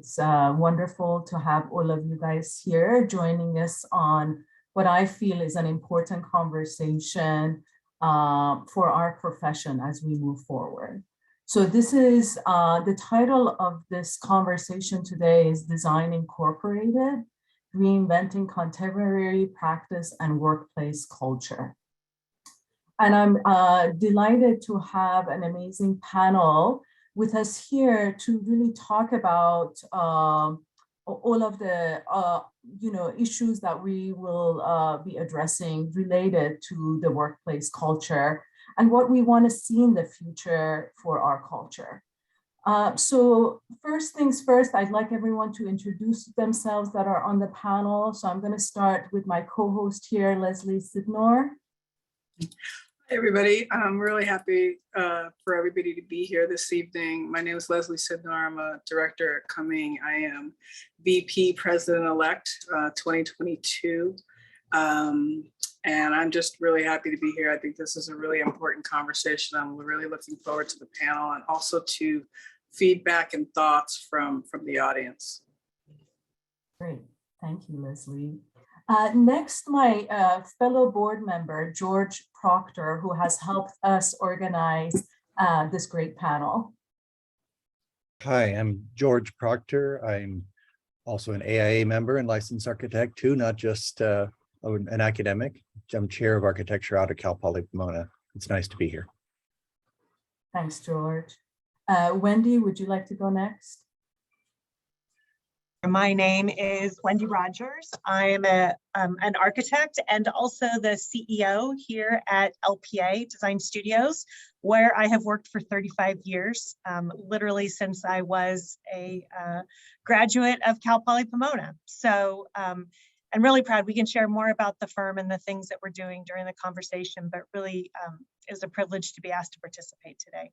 It's wonderful to have all of you guys here joining us on what I feel is an important conversation for our profession as we move forward. So this is the title of this conversation today is Design Incorporated, Reinventing Contemporary Practice and Workplace Culture. And I'm delighted to have an amazing panel with us here to really talk about all of the issues that we will be addressing related to the workplace culture and what we want to see in the future for our culture. So first things first, I'd like everyone to introduce themselves that are on the panel. So I'm going to start with my co-host here, Leslie Sidnor. Hey everybody, I'm really happy for everybody to be here this evening. My name is Leslie Sidnor. I'm a director at Cumming. I am VP President-elect 2022. And I'm just really happy to be here. I think this is a really important conversation. I'm really looking forward to the panel and also to feedback and thoughts from the audience. Great, thank you, Leslie. Next, my fellow board member, George Proctor, who has helped us organize this great panel. Hi, I'm George Proctor. I'm also an AIA member and licensed architect too, not just an academic. I'm chair of architecture out of Cal Poly Pomona. It's nice to be here. Thanks, George. Wendy, would you like to go next? My name is Wendy Rogers. I'm an architect and also the CEO here at LPA Design Studios, where I have worked for 35 years, literally since I was a graduate of Cal Poly Pomona. So I'm really proud. We can share more about the firm and the things that we're doing during the conversation, but really is a privilege to be asked to participate today.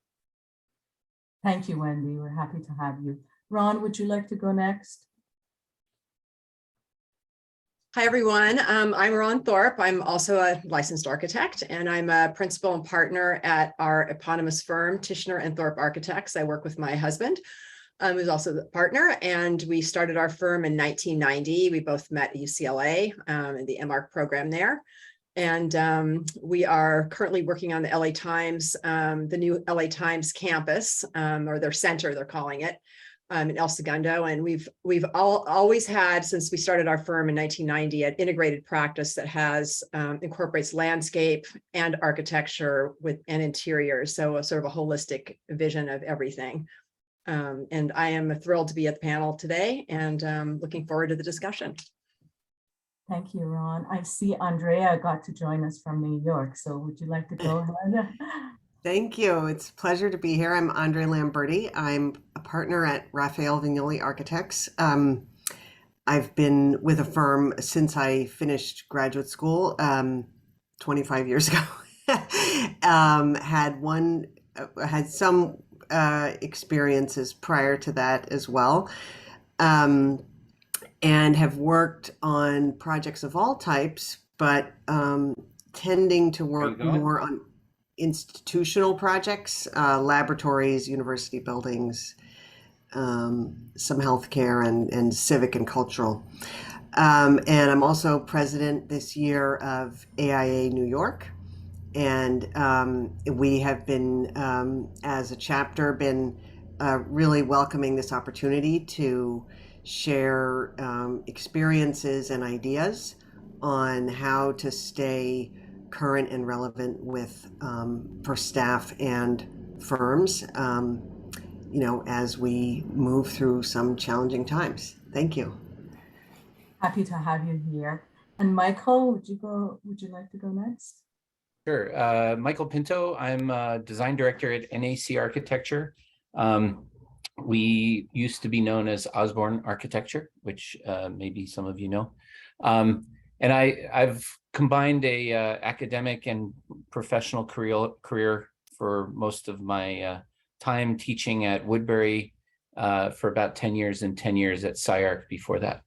Thank you, Wendy. We're happy to have you. Ron, would you like to go next? Hi, everyone. I'm Ron Thorpe. I'm also a licensed architect, and I'm a principal and partner at our eponymous firm, Tishner and Thorpe Architects. I work with my husband, who's also the partner, and we started our firm in 1990. We both met at UCLA in the MArch program there. And we are currently working on the LA Times, the new LA Times campus, or their center, they're calling it. In El Segundo, and we've always had, since we started our firm in 1990, an integrated practice that has incorporates landscape and architecture and interiors, so a sort of a holistic vision of everything. And I am thrilled to be at the panel today, and looking forward to the discussion. Thank you, Ron. I see Andrea got to join us from New York, so would you like to go ahead? Thank you. It's a pleasure to be here. I'm Andre Lamberti. I'm a partner at Raphael Vignoli Architects. I've been with a firm since I finished graduate school 25 years ago. Had some experiences prior to that as well, and have worked on projects of all types, but tending to work more on institutional projects, laboratories, university buildings, some healthcare and civic and cultural. And I'm also president this year of AIA New York. And we have been, as a chapter, been really welcoming this opportunity to share experiences and ideas on how to stay current and relevant with for staff and firms, as we move through some challenging times. Thank you. Happy to have you here. And Michael, would you like to go next? Sure. Michael Pinto. I'm a design director at NAC Architecture. We used to be known as Osborne Architecture, which maybe some of you know. And I've combined a academic and professional career for most of my time teaching at Woodbury for about 10 years and 10 years at SciArc before that.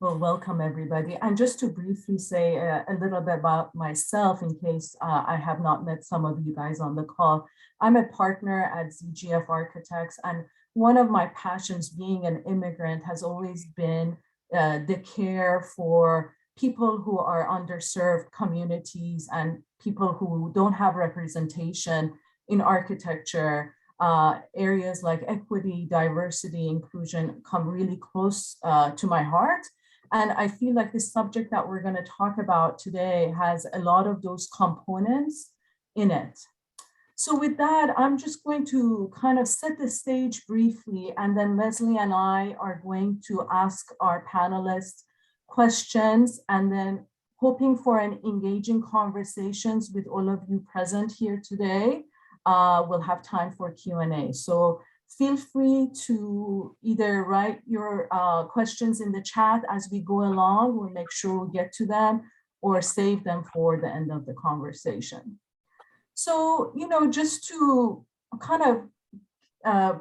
Well, welcome everybody. And just to briefly say a little bit about myself in case I have not met some of you guys on the call. I'm a partner at ZGF Architects, and one of my passions being an immigrant has always been the care for people who are underserved communities and people who don't have representation in architecture. Areas like equity, diversity, inclusion come really close to my heart. And I feel like the subject that we're going to talk about today has a lot of those components in it. So with that, I'm just going to kind of set the stage briefly, and then Leslie and I are going to ask our panelists questions, and then hoping for an engaging conversations with all of you present here today. We'll have time for Q&A. So feel free to either write your questions in the chat as we go along. We'll make sure we get to them, or save them for the end of the conversation. So, you know, just to kind of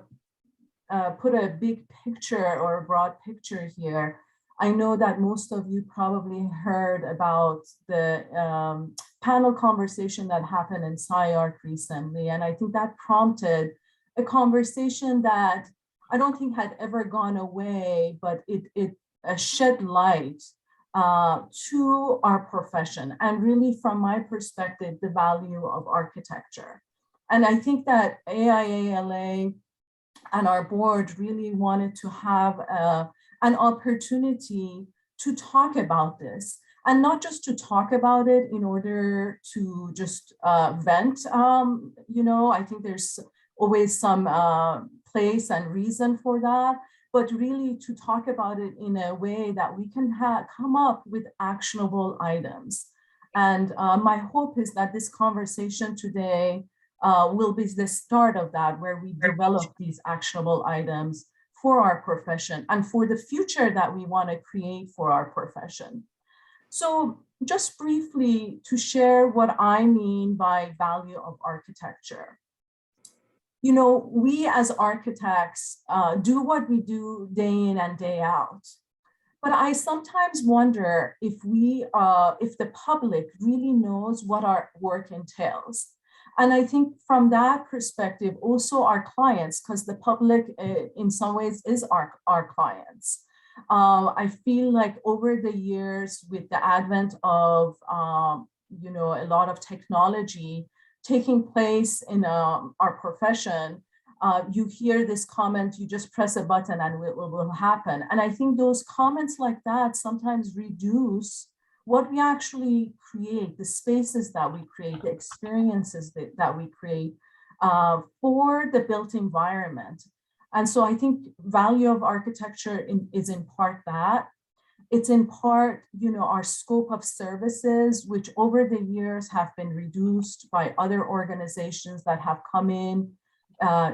put a big picture or a broad picture here, I know that most of you probably heard about the panel conversation that happened in SciArc recently. And I think that prompted a conversation that I don't think had ever gone away, but it shed light to our profession, and really from my perspective, the value of architecture. And I think that AIA LA and our board really wanted to have an opportunity to talk about this, and not just to talk about it in order to just vent. You know, I think there's always some place and reason for that, but really to talk about it in a way that we can come up with actionable items. And my hope is that this conversation today will be the start of that, where we develop these actionable items for our profession and for the future that we want to create for our profession. So just briefly to share what I mean by value of architecture. You know, we as architects do what we do day in and day out. But I sometimes wonder if the public really knows what our work entails. And I think from that perspective, also our clients, because the public in some ways is our clients. I feel like over the years, with the advent of, you know, a lot of technology taking place in our profession, you hear this comment, you just press a button and it will happen. And I think those comments like that sometimes reduce what we actually create, the spaces that we create, the experiences that we create for the built environment. And so I think value of architecture is in part that. It's in part, you know, our scope of services, which over the years have been reduced by other organizations that have come in,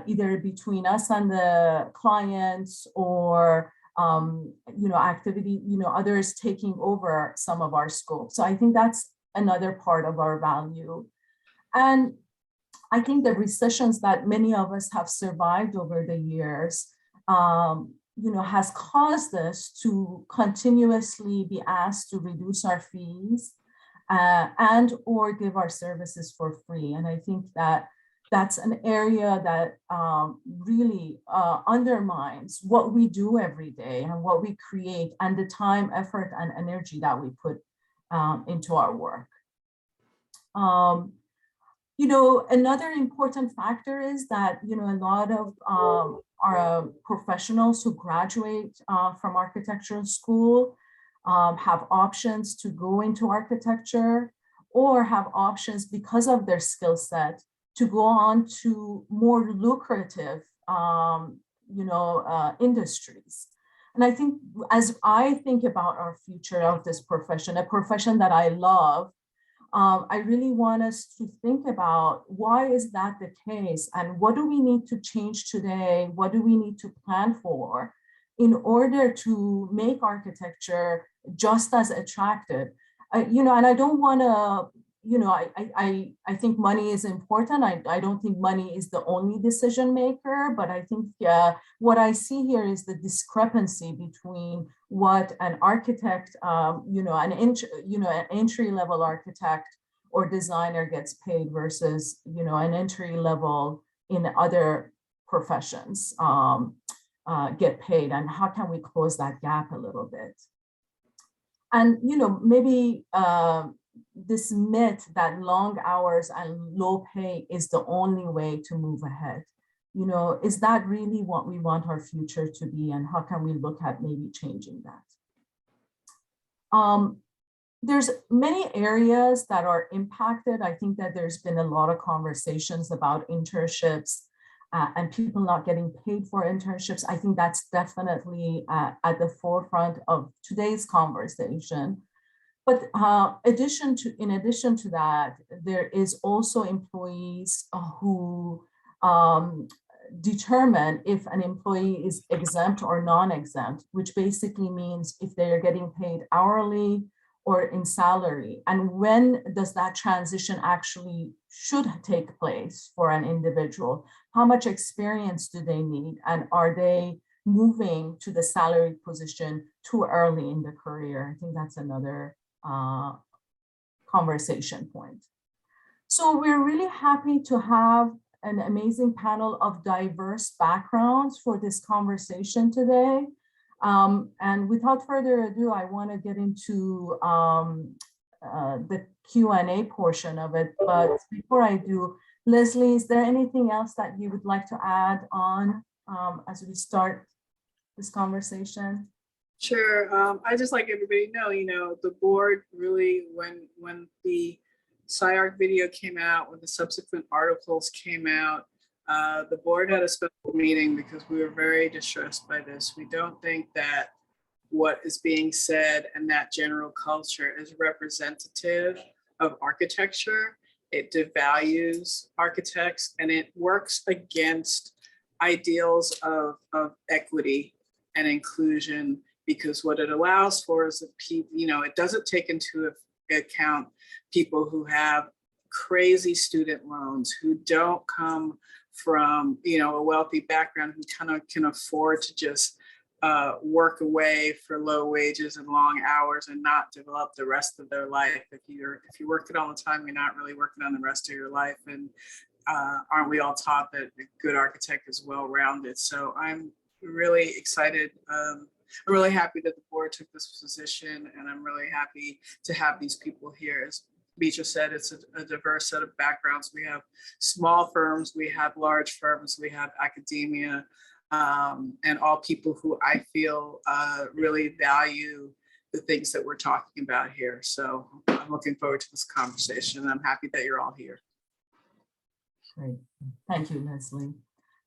either between us and the clients, or you know, activity, you know, others taking over some of our scope. So I think that's another part of our value. And I think the recessions that many of us have survived over the years, you know, has caused us to continuously be asked to reduce our fees and or give our services for free. And I think that that's an area that really undermines what we do every day and what we create, and the time, effort, and energy that we put into our work. You know, another important factor is that, you know, a lot of our professionals who graduate from architectural school have options to go into architecture, or have options because of their skill set to go on to more lucrative, you know, industries. And I think as I think about our future of this profession, a profession that I love, I really want us to think about why is that the case, and what do we need to change today? What do we need to plan for in order to make architecture just as attractive? You know, and I don't want to, you know, I think money is important. I don't think money is the only decision maker, but I think what I see here is the discrepancy between what an architect, you know, an entry-level architect or designer gets paid versus, you know, an entry level in other professions get paid, and how can we close that gap a little bit? And, you know, maybe this myth that long hours and low pay is the only way to move ahead. You know, is that really what we want our future to be, and how can we look at maybe changing that? There's many areas that are impacted. I think that there's been a lot of conversations about internships and people not getting paid for internships. I think that's definitely at the forefront of today's conversation. But in addition to that, there is also employees who determine if an employee is exempt or non-exempt, which basically means if they're getting paid hourly or in salary, and when does that transition actually should take place for an individual? How much experience do they need? And are they moving to the salaried position too early in the career? I think that's another conversation point. So we're really happy to have an amazing panel of diverse backgrounds for this conversation today. And without further ado, I want to get into the Q&A portion of it. But before I do, Leslie, is there anything else that you would like to add on as we start this conversation? Sure. I just like everybody to know, you know, the board really, when the SciArc video came out, when the subsequent articles came out, the board had a special meeting because we were very distressed by this. We don't think that what is being said and that general culture is representative of architecture. It devalues architects and it works against ideals of equity and inclusion, because what it allows for is that people, you know, it doesn't take into account people who have crazy student loans, who don't come from, you know, a wealthy background, who kind of can afford to just work away for low wages and long hours and not develop the rest of their life. If you're working all the time, you're not really working on the rest of your life. And aren't we all taught that a good architect is well-rounded? So I'm really excited. I'm really happy that the board took this position, and I'm really happy to have these people here. As Beecher said, it's a diverse set of backgrounds. We have small firms, we have large firms, we have academia, and all people who I feel really value the things that we're talking about here. So I'm looking forward to this conversation, and I'm happy that you're all here. Great. Thank you, Leslie.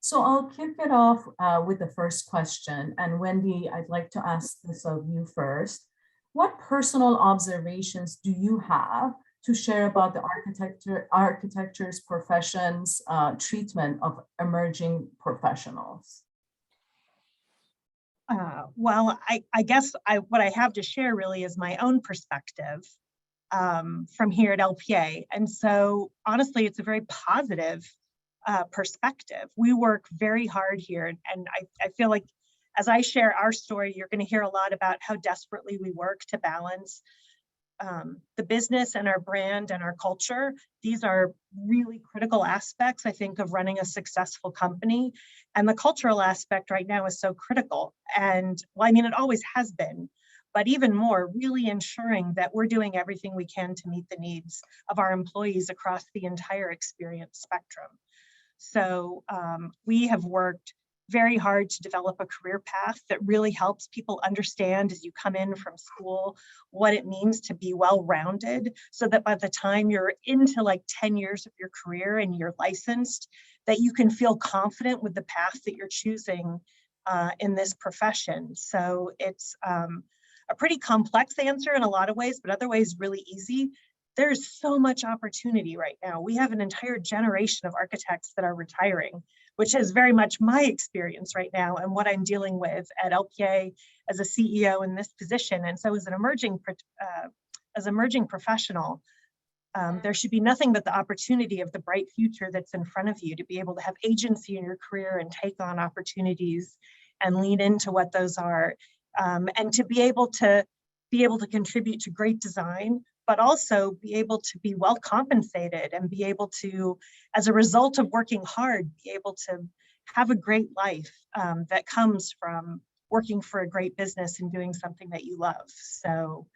So I'll kick it off with the first question. And Wendy, I'd like to ask this of you first. What personal observations do you have to share about the architecture's profession's treatment of emerging professionals? Well, I guess what I have to share really is my own perspective from here at LPA. And so honestly, it's a very positive perspective. We work very hard here. And I feel like as I share our story, you're going to hear a lot about how desperately we work to balance the business and our brand and our culture. These are really critical aspects, I think, of running a successful company. And the cultural aspect right now is so critical. And well, I mean, it always has been, but even more, really ensuring that we're doing everything we can to meet the needs of our employees across the entire experience spectrum. So we have worked very hard to develop a career path that really helps people understand as you come in from school what it means to be well-rounded, so that by the time you're into like 10 years of your career and you're licensed, that you can feel confident with the path that you're choosing in this profession. So it's a pretty complex answer in a lot of ways, but other ways really easy. There's so much opportunity right now. We have an entire generation of architects that are retiring, which is very much my experience right now and what I'm dealing with at LPA as a CEO in this position. And so as an emerging professional, there should be nothing but the opportunity of the bright future that's in front of you to be able to have agency in your career and take on opportunities and lean into what those are, and to be able to contribute to great design, but also be able to be well compensated and be able to, as a result of working hard, be able to have a great life that comes from working for a great business and doing something that you love. So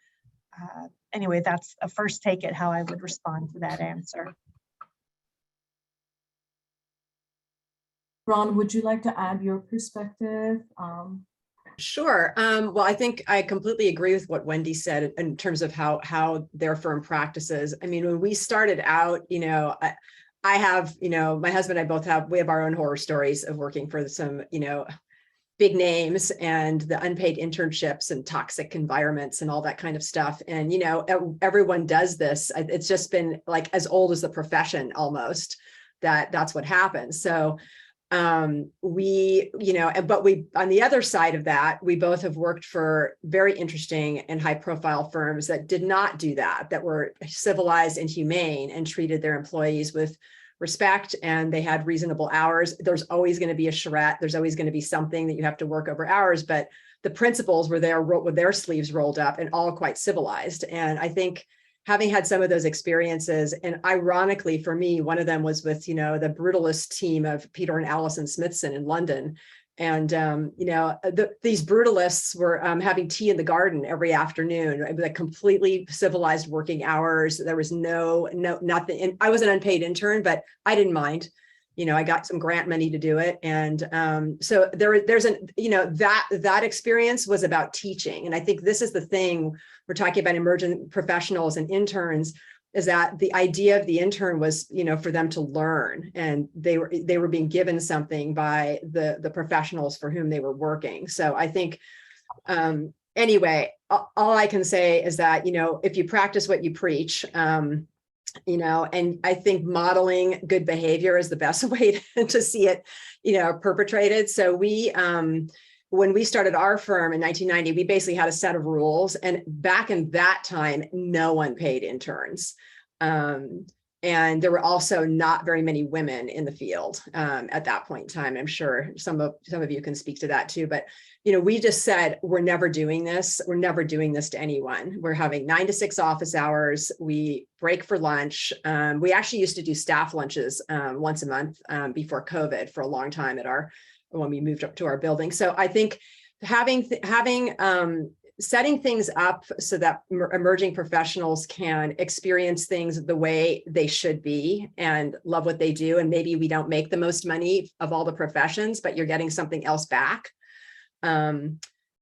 anyway, that's a first take at how I would respond to that answer. Ron, would you like to add your perspective? Sure. Well, I think I completely agree with what Wendy said in terms of how their firm practices. I mean, when we started out, I have, my husband and I we have our own horror stories of working for some, big names and the unpaid internships and toxic environments and all that kind of stuff. And, everyone does this. It's just been like as old as the profession almost, that's what happens. So but we, on the other side of that, we both have worked for very interesting and high profile firms that did not do that were civilized and humane and treated their employees with respect, and they had reasonable hours. There's always going to be a charrette. There's always going to be something that you have to work over hours, but the principals were there with their sleeves rolled up and all quite civilized. And I think having had some of those experiences, and ironically for me, one of them was with, the brutalist team of Peter and Alison Smithson in London. And, these brutalists were having tea in the garden every afternoon, like completely civilized working hours. There was nothing. And I was an unpaid intern, but I didn't mind. I got some grant money to do it. And so there's that experience was about teaching. And I think this is the thing we're talking about emerging professionals and interns, is that the idea of the intern was, for them to learn, and they were being given something by the professionals for whom they were working. So I think, anyway, all I can say is that, if you practice what you preach, and I think modeling good behavior is the best way to see it, perpetrated. So when we started our firm in 1990, we basically had a set of rules. And back in that time, no one paid interns. And there were also not very many women in the field at that point in time. I'm sure some of you can speak to that too. But, we just said, we're never doing this. We're never doing this to anyone. We're having 9 to 6 office hours. We break for lunch. We actually used to do staff lunches once a month before COVID for a long time when we moved up to our building. So I think setting things up so that emerging professionals can experience things the way they should be and love what they do. And maybe we don't make the most money of all the professions, but you're getting something else back.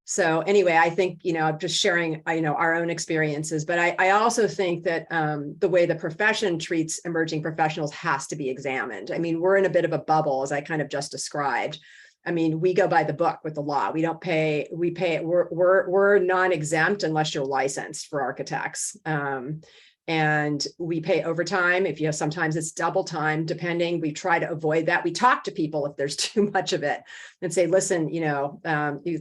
So anyway, I think, just sharing, our own experiences, but I also think that the way the profession treats emerging professionals has to be examined. I mean, we're in a bit of a bubble, as I kind of just described. I mean, we go by the book with the law. We don't pay, we're non-exempt unless you're licensed for architects. And we pay overtime. Sometimes it's double time, depending. We try to avoid that. We talk to people if there's too much of it and say, listen, you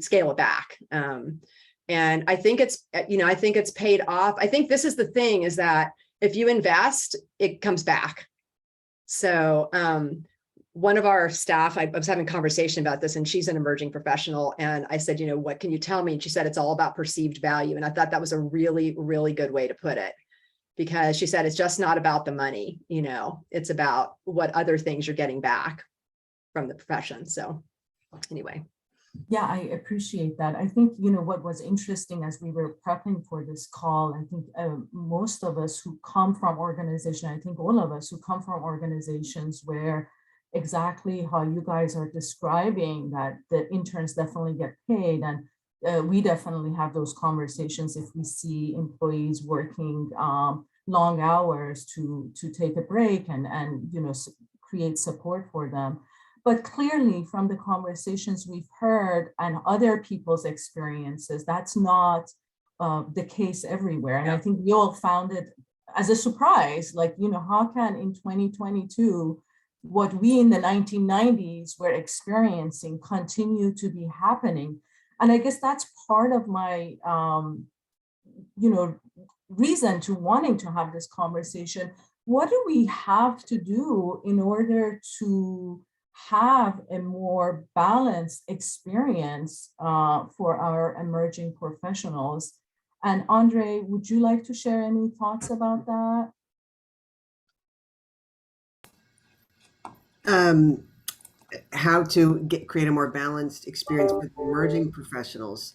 scale it back. And I think it's paid off. I think this is the thing, is that if you invest, it comes back. So, one of our staff, I was having a conversation about this, and she's an emerging professional. And I said, what can you tell me? And she said, it's all about perceived value. And I thought that was a really, really good way to put it, because she said, it's just not about the money, it's about what other things you're getting back from the profession. So anyway. Yeah, I appreciate that. I think, what was interesting as we were prepping for this call, I think most of us who come from organizations, I think all of us who come from organizations where exactly how you guys are describing, that the interns definitely get paid, and we definitely have those conversations if we see employees working long hours to take a break and create support for them. But clearly, from the conversations we've heard and other people's experiences, that's not the case everywhere. And I think we all found it as a surprise, like, how can in 2022 what we in the 1990s were experiencing continue to be happening? And I guess that's part of my, reason to wanting to have this conversation. What do we have to do in order to have a more balanced experience for our emerging professionals? And Andre, would you like to share any thoughts about that? how to create a more balanced experience for the emerging professionals.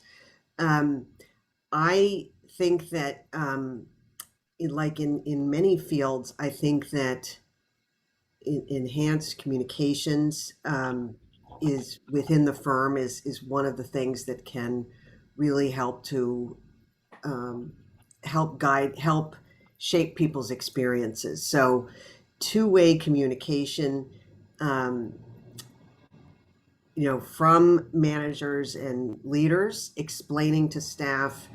I think that, like in many fields, I think that enhanced communications is within the firm is one of the things that can really help to help shape people's experiences. So two-way communication, um, from managers and leaders explaining to staff,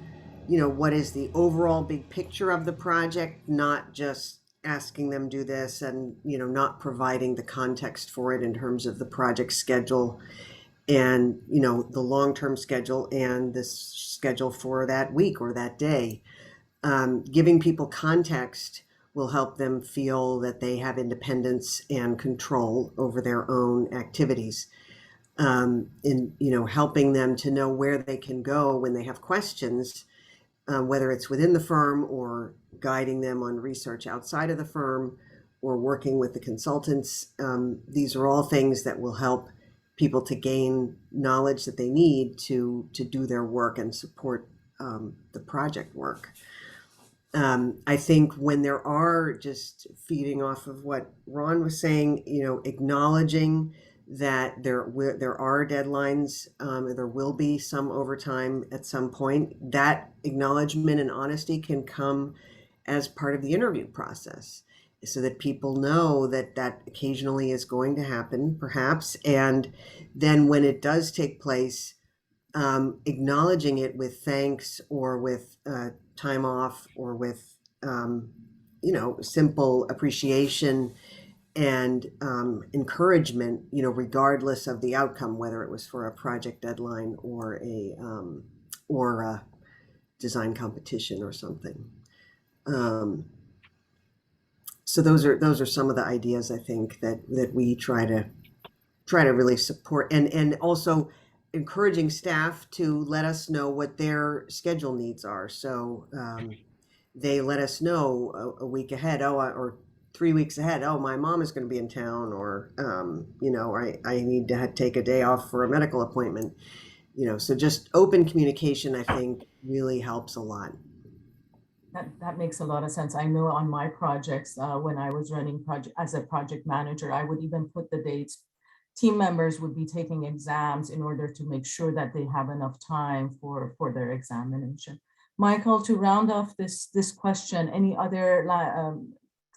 what is the overall big picture of the project, not just asking them do this and, not providing the context for it in terms of the project schedule and, the long-term schedule and the schedule for that week or that day. Giving people context will help them feel that they have independence and control over their own activities. In helping them to know where they can go when they have questions, whether it's within the firm or guiding them on research outside of the firm or working with the consultants. These are all things that will help people to gain knowledge that they need to do their work and support the project work. I think when there are, just feeding off of what Ron was saying, acknowledging that there are deadlines, there will be some overtime at some point. That acknowledgement and honesty can come as part of the interview process, so that people know that that occasionally is going to happen, perhaps. And then when it does take place, acknowledging it with thanks or with time off or with simple appreciation and encouragement, regardless of the outcome, whether it was for a project deadline or a design competition or something. So those are some of the ideas, I think, that we try to really support, and also encouraging staff to let us know what their schedule needs are. So they let us know a week ahead, or 3 weeks ahead, my mom is going to be in town, or I need to take a day off for a medical appointment. So just open communication, I think, really helps a lot. That makes a lot of sense. I know on my projects, when I was running as a project manager, I would even put the dates. Team members would be taking exams in order to make sure that they have enough time for their examination. Michael, to round off this question, any other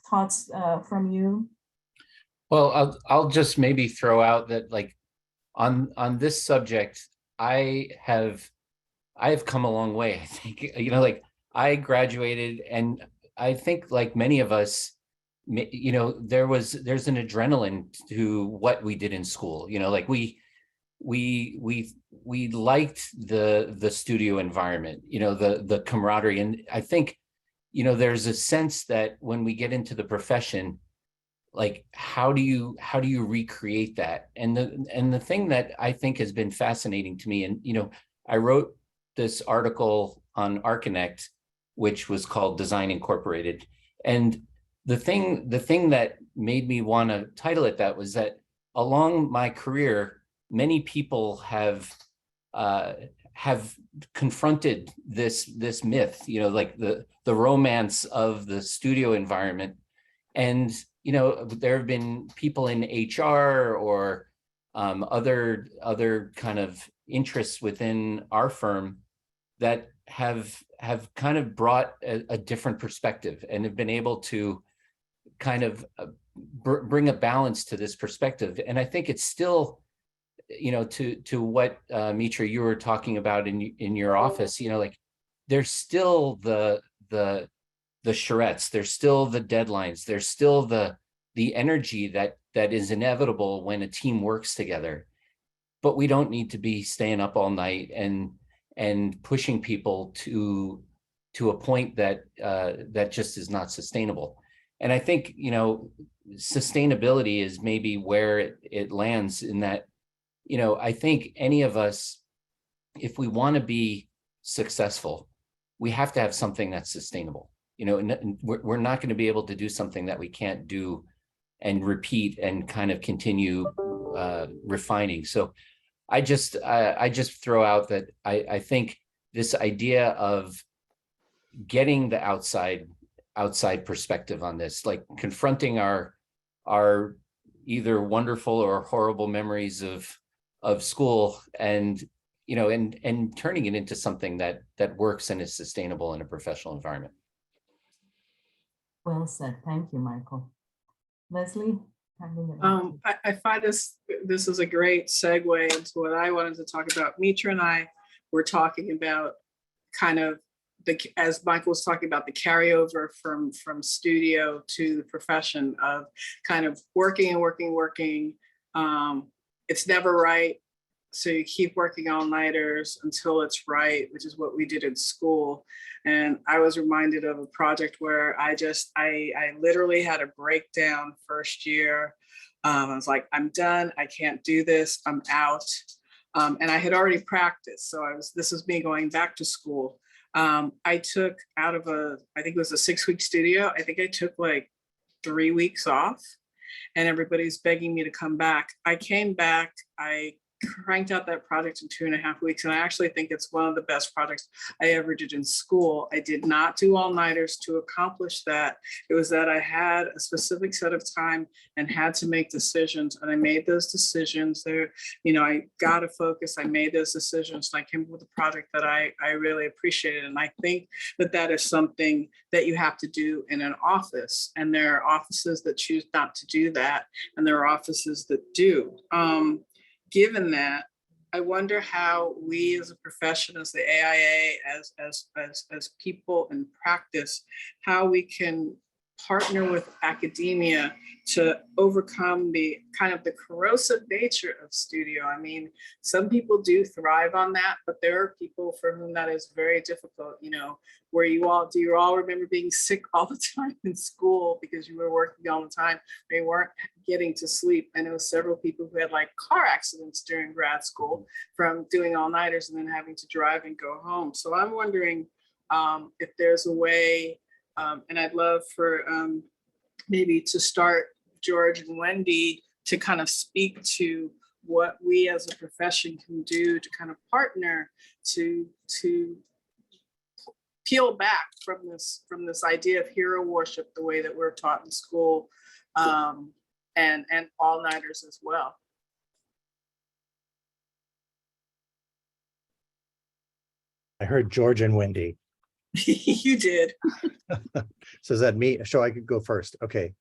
thoughts from you? Well, I'll just maybe throw out that, like, on this subject, I've come a long way. I think, like, I graduated, and I think, like many of us, there's an adrenaline to what we did in school. Like we liked the studio environment, the camaraderie. And I think, there's a sense that when we get into the profession, like, how do you recreate that? And the thing that I think has been fascinating to me, and, I wrote this article on Archinect, which was called Design Incorporated. And the thing that made me want to title it that was that along my career, many people have confronted this myth, like the romance of the studio environment. And, there have been people in HR or other kind of interests within our firm that have kind of brought a different perspective and have been able to kind of bring a balance to this perspective. And I think it's still, to what Mitra, you were talking about in your office, like, there's still the charrettes, there's still the deadlines, there's still the energy that is inevitable when a team works together. But we don't need to be staying up all night and pushing people to a point that just is not sustainable. And I think, sustainability is maybe where it lands in that, I think any of us, if we want to be successful, we have to have something that's sustainable. We're not going to be able to do something that we can't do and repeat and kind of continue refining. So I just throw out that I think this idea of getting the outside perspective on this, like confronting our either wonderful or horrible memories of school, and and turning it into something that works and is sustainable in a professional environment. Well said. Thank you, Michael. Leslie? I find this is a great segue into what I wanted to talk about. Mitra and I were talking about kind of as Michael was talking about, the carryover from studio to the profession of kind of working and working. It's never right. So you keep working all-nighters until it's right, which is what we did in school. And I was reminded of a project where I literally had a breakdown first year. I was like, I'm done. I can't do this. I'm out. And I had already practiced. So this was me going back to school. I took out of I think it was a 6-week studio. I think I took like 3 weeks off, and everybody's begging me to come back. I came back. I cranked out that project in 2.5 weeks. And I actually think it's one of the best projects I ever did in school. I did not do all-nighters to accomplish that. It was that I had a specific set of time and had to make decisions. And I made those decisions there. I got to focus. I made those decisions, and I came up with a project that I really appreciated. And I think that is something that you have to do in an office. And there are offices that choose not to do that. And there are offices that do. Given that, I wonder how we as a profession, as the AIA, as people in practice, how we can partner with academia to overcome the kind of the corrosive nature of studio. I mean, some people do thrive on that, but there are people for whom that is very difficult, where you all remember being sick all the time in school because you were working all the time, or you weren't getting to sleep. I know several people who had like car accidents during grad school from doing all-nighters and then having to drive and go home. So I'm wondering if there's a way, and I'd love for maybe to start George and Wendy to kind of speak to what we as a profession can do to kind of partner to peel back from this idea of hero worship, the way that we're taught in school, and all-nighters as well. I heard George and Wendy. You did. So is that me? So I could go first. Okay.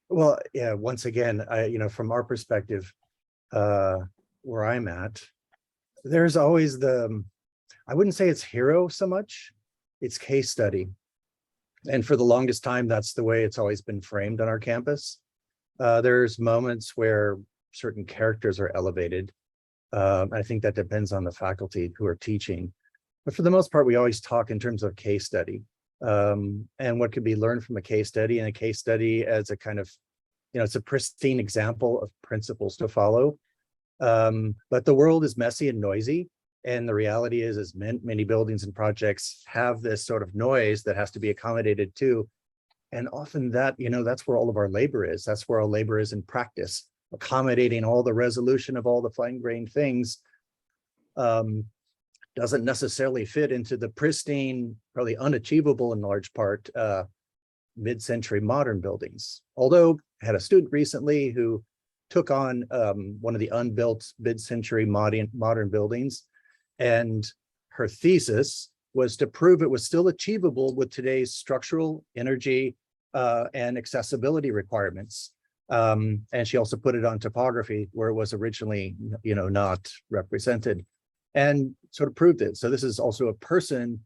Well, yeah, once again, from our perspective, where I'm at, there's always I wouldn't say it's hero so much, it's case study. And for the longest time, that's the way it's always been framed on our campus. There's moments where certain characters are elevated. I think that depends on the faculty who are teaching. But for the most part, we always talk in terms of case study and what could be learned from a case study, and a case study as a kind of, it's a pristine example of principles to follow. But the world is messy and noisy. And the reality is many buildings and projects have this sort of noise that has to be accommodated to. And often that's where all of our labor is. That's where our labor is in practice, accommodating all the resolution of all the fine-grained things. Doesn't necessarily fit into the pristine, probably unachievable in large part, mid-century modern buildings. Although I had a student recently who took on one of the unbuilt mid-century modern buildings, and her thesis was to prove it was still achievable with today's structural, energy, and accessibility requirements. And she also put it on topography where it was originally, not represented, and sort of proved it. So this is also a person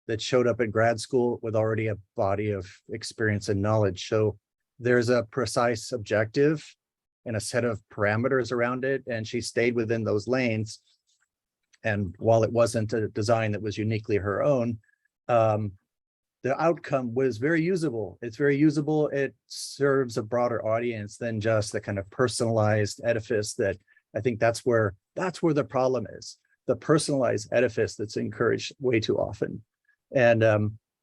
that showed up at grad school with already a body of experience and knowledge. So there's a precise objective and a set of parameters around it, and she stayed within those lanes. And while it wasn't a design that was uniquely her own, the outcome was very usable. It's very usable. It serves a broader audience than just the kind of personalized edifice that I think that's where the problem is. The personalized edifice that's encouraged way too often. And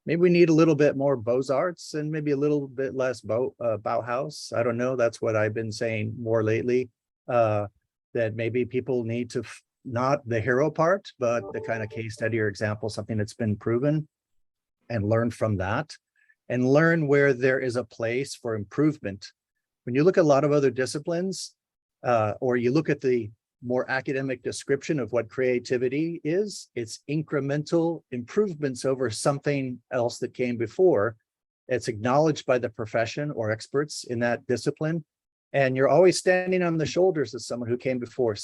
maybe we need a little bit more Beaux-Arts and maybe a little bit less Bauhaus. I don't know. That's what I've been saying more lately. That maybe people need to not the hero part, but the kind of case study or example, something that's been proven, and learn from that, and learn where there is a place for improvement. When you look at a lot of other disciplines, or you look at the more academic description of what creativity is, it's incremental improvements over something else that came before. It's acknowledged by the profession or experts in that discipline. And you're always standing on the shoulders of someone who came before,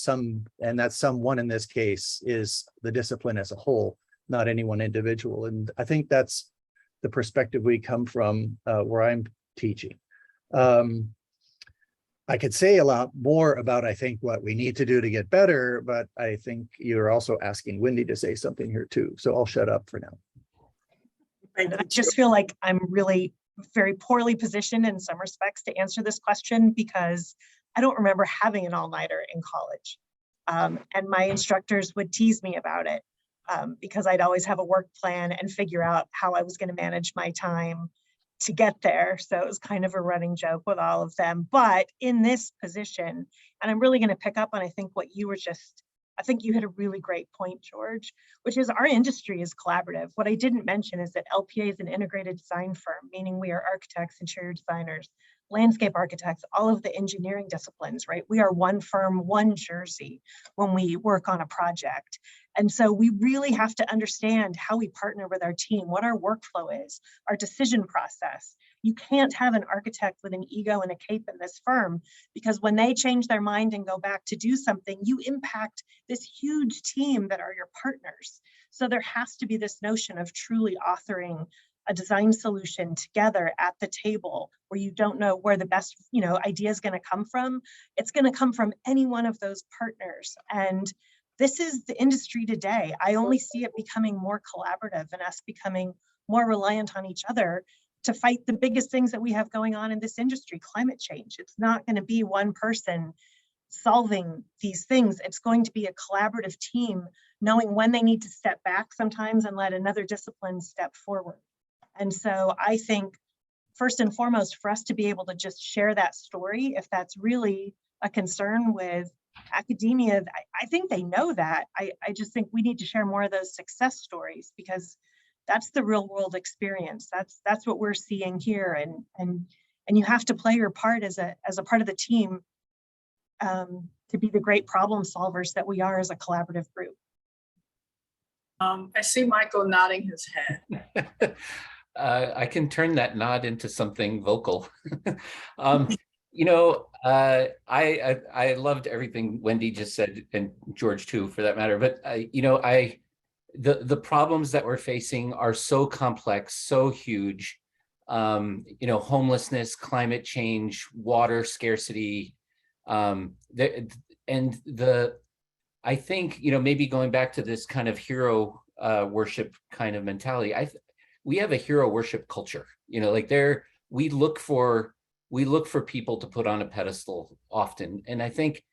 and that someone in this case is the discipline as a whole, not any one individual. And I think that's the perspective we come from where I'm teaching. I could say a lot more about, I think, what we need to do to get better, but I think you're also asking Wendy to say something here too. So I'll shut up for now. I just feel like I'm really very poorly positioned in some respects to answer this question because I don't remember having an all-nighter in college. And my instructors would tease me about it because I'd always have a work plan and figure out how I was going to manage my time to get there. So it was kind of a running joke with all of them. But in this position, and I'm really going to pick up on, I think what you were just, I think you hit a really great point, George, which is our industry is collaborative. What I didn't mention is that LPA is an integrated design firm, meaning we are architects, interior designers, landscape architects, all of the engineering disciplines, right? We are one firm, one jersey when we work on a project. And so we really have to understand how we partner with our team, what our workflow is, our decision process. You can't have an architect with an ego and a cape in this firm because when they change their mind and go back to do something, you impact this huge team that are your partners. So there has to be this notion of truly authoring a design solution together at the table where you don't know where the best, idea is going to come from. It's going to come from any one of those partners. And this is the industry today. I only see it becoming more collaborative and us becoming more reliant on each other to fight the biggest things that we have going on in this industry, climate change. It's not going to be one person solving these things. It's going to be a collaborative team knowing when they need to step back sometimes and let another discipline step forward. And so I think first and foremost for us to be able to just share that story, if that's really a concern with academia, I think they know that. I just think we need to share more of those success stories because that's the real world experience. That's what we're seeing here. And you have to play your part as a part of the team to be the great problem solvers that we are as a collaborative group. I see Michael nodding his head. I can turn that nod into something vocal. I loved everything Wendy just said, and George too, for that matter. But the problems that we're facing are so complex, so huge. Homelessness, climate change, water scarcity, I think maybe going back to this kind of hero worship kind of mentality. We have a hero worship culture. We look for people to put on a pedestal often. And I think,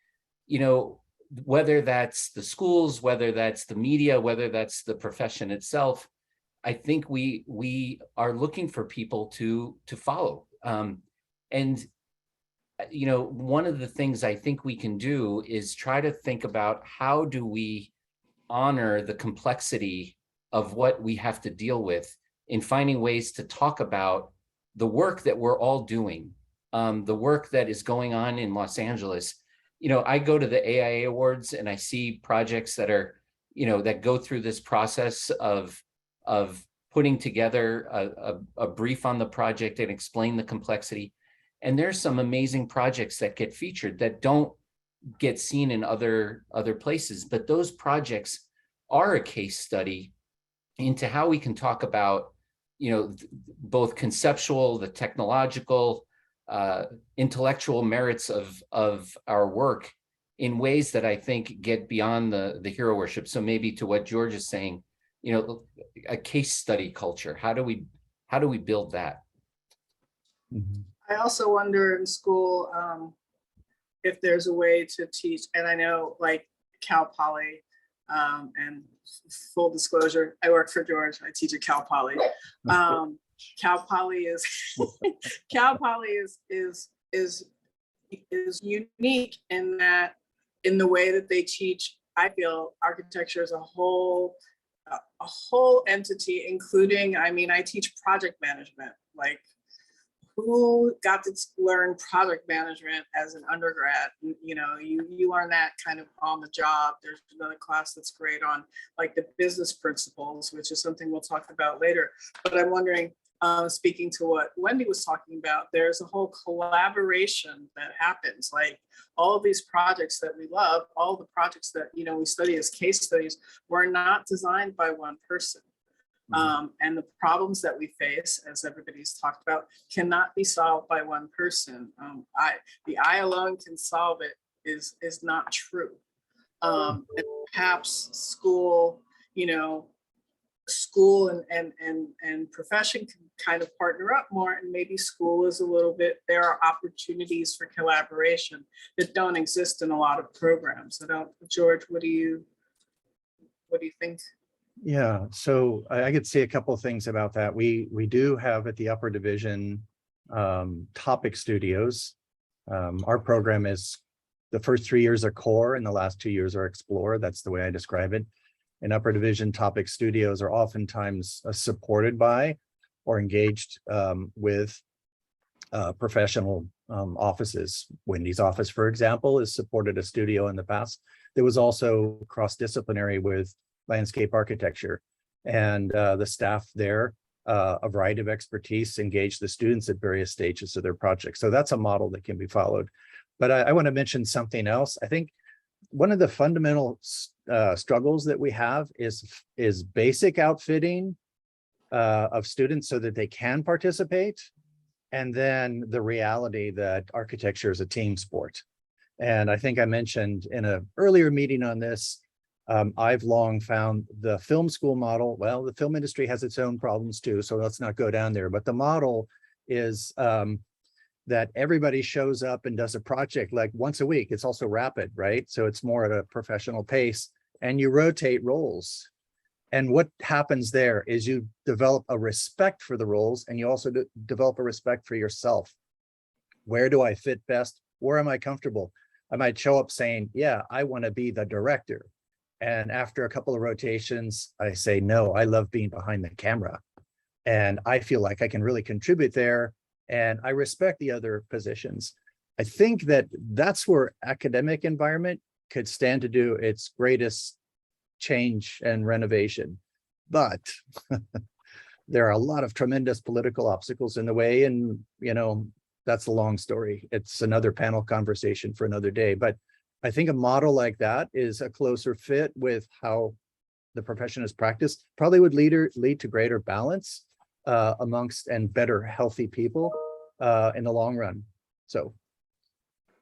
whether that's the schools, whether that's the media, whether that's the profession itself, I think we are looking for people to follow. One of the things I think we can do is try to think about how do we honor the complexity of what we have to deal with in finding ways to talk about the work that we're all doing, the work that is going on in Los Angeles. I go to the AIA Awards and I see projects that are, that go through this process of putting together a brief on the project and explain the complexity. And there's some amazing projects that get featured that don't get seen in other places, but those projects are a case study into how we can talk about, both conceptual, the technological, intellectual merits of our work in ways that I think get beyond the hero worship. So maybe to what George is saying, a case study culture. How do we build that? Mm-hmm. I also wonder in school if there's a way to teach, and I know like Cal Poly, And full disclosure, I work for George. I teach at Cal Poly. Cal Poly is Cal Poly is unique in that, in the way that they teach. I feel architecture as a whole entity, including, I mean, I teach project management. Like, who got to learn project management as an undergrad? You know, you learn that kind of on the job. There's another class that's great on like the business principles, which is something we'll talk about later. But I'm wondering, speaking to what Wendy was talking about, there's a whole collaboration that happens. Like all of these projects that we love, all the projects that, you know, we study as case studies were not designed by one person. And the problems that we face, as everybody's talked about, cannot be solved by one person. The I alone can solve it is not true. And perhaps school, you know, school and profession can kind of partner up more, and maybe school is a little bit, there are opportunities for collaboration that don't exist in a lot of programs. George, what do you think? Yeah, so I could say a couple of things about that. We do have at the upper division topic studios. Our program is, the first 3 years are core and the last 2 years are explore. That's the way I describe it. And upper division topic studios are oftentimes supported by or engaged with professional offices. Wendy's office, for example, has supported a studio in the past. There was also cross-disciplinary with landscape architecture, and the staff there, a variety of expertise, engage the students at various stages of their project. So that's a model that can be followed. But I want to mention something else. I think one of the fundamental struggles that we have is basic outfitting of students so that they can participate, and then the reality that architecture is a team sport. And I think I mentioned in an earlier meeting on this, I've long found the film school model, well, the film industry has its own problems too, so let's not go down there. But the model is that everybody shows up and does a project like once a week. It's also rapid, right? So it's more at a professional pace, and you rotate roles. And what happens there is you develop a respect for the roles, and you also develop a respect for yourself. Where do I fit best? Where am I comfortable? I might show up saying, yeah, I want to be the director. And after a couple of rotations, I say, no, I love being behind the camera. And I feel like I can really contribute there. And I respect the other positions. I think that that's where academic environment could stand to do its greatest change and renovation. But there are a lot of tremendous political obstacles in the way. And, you know, that's a long story. It's another panel conversation for another day. But I think a model like that is a closer fit with how the profession is practiced, probably would lead to greater balance amongst and better healthy people in the long run. So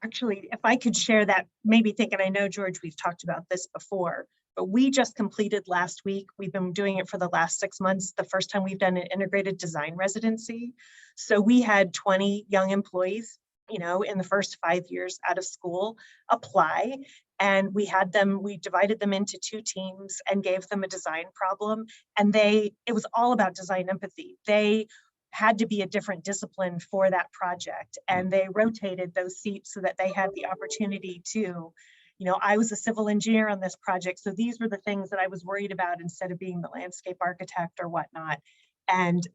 Actually, if I could share that, maybe thinking, I know, George, we've talked about this before, but we just completed last week. We've been doing it for the last 6 months. The first time we've done an integrated design residency. So we had 20 young employees, you know, in the first 5 years out of school apply. And we divided them into 2 teams and gave them a design problem. And it was all about design empathy. They had to be a different discipline for that project. And they rotated those seats so that they had the opportunity to, you know, I was a civil engineer on this project. So these were the things that I was worried about instead of being the landscape architect or whatnot. And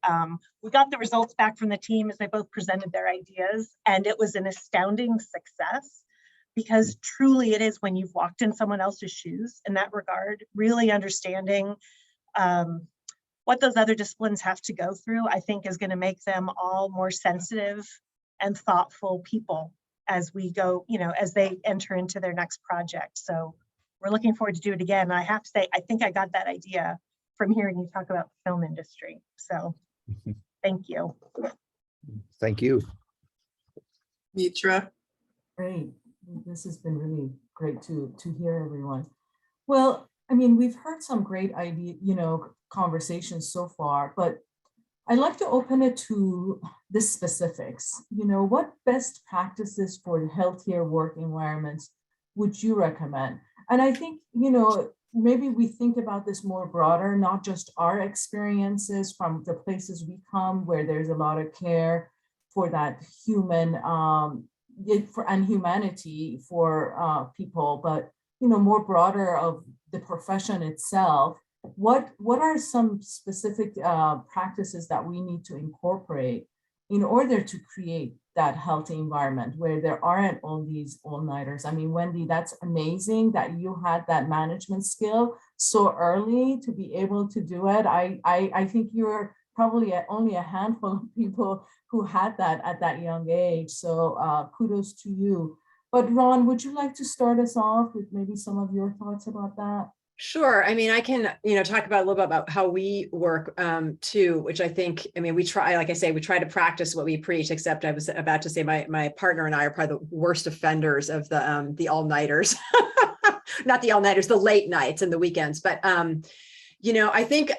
we got the results back from the team as they both presented their ideas. And it was an astounding success, because truly it is when you've walked in someone else's shoes in that regard, really understanding what those other disciplines have to go through, I think is going to make them all more sensitive and thoughtful people as we go, you know, as they enter into their next project. So we're looking forward to do it again. I have to say, I think I got that idea from hearing you talk about the film industry. So thank you. thank you. Mitra? Great. This has been really great to hear everyone. Well, I mean, we've heard some great conversations so far, but I'd like to open it to the specifics. You know, what best practices for healthier work environments would you recommend? And I think, you know, maybe we think about this more broader, not just our experiences from the places we come where there's a lot of care for that human and humanity for people, but more broader of the profession itself. What are some specific practices that we need to incorporate in order to create that healthy environment where there aren't all these all-nighters? I mean, Wendy, that's amazing that you had that management skill so early to be able to do it. I think you're probably only a handful of people who had that at that young age. So kudos to you. But Ron, would you like to start us off with maybe some of your thoughts about that? Sure. I mean, I can, talk about a little bit about how we work too, which I think, we try, like I say, we try to practice what we preach, except I was about to say my partner and I are probably the worst offenders of the all-nighters, not the all-nighters, the late nights and the weekends. But, I think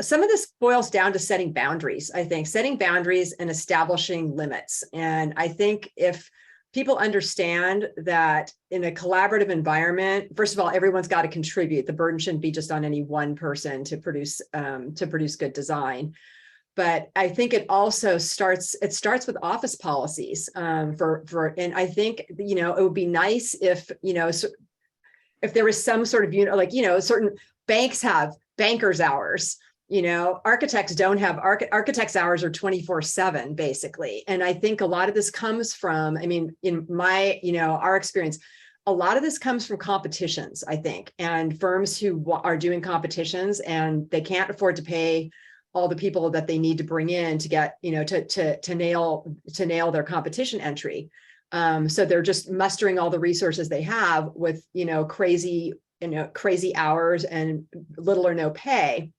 some of this boils down to setting boundaries. I think setting boundaries and establishing limits. And I think if people understand that in a collaborative environment, first of all, everyone's got to contribute. The burden shouldn't be just on any one person to produce good design. But I think it also starts with office policies and I think, it would be nice if there was some sort of, certain banks have bankers hours. Architects don't have architects hours are 24/7 basically. And I think a lot of this comes from, in my, our experience, a lot of this comes from competitions, I think, and firms who are doing competitions and they can't afford to pay all the people that they need to bring in to get, to nail their competition entry. So they're just mustering all the resources they have with, crazy hours and little or no pay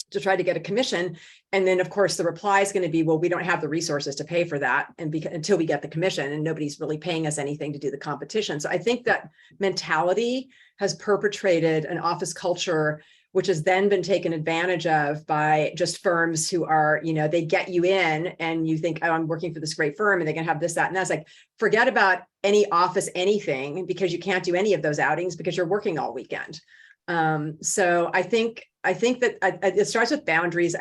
to try to get a commission. And then of course the reply is going to be, well, we don't have the resources to pay for that until we get the commission, and nobody's really paying us anything to do the competition. So I think that mentality has perpetrated an office culture, which has then been taken advantage of by just firms who are, they get you in and you think, oh, I'm working for this great firm and they can have this, that, and that's like, forget about any office, anything, because you can't do any of those outings because you're working all weekend. So I think that it starts with boundaries.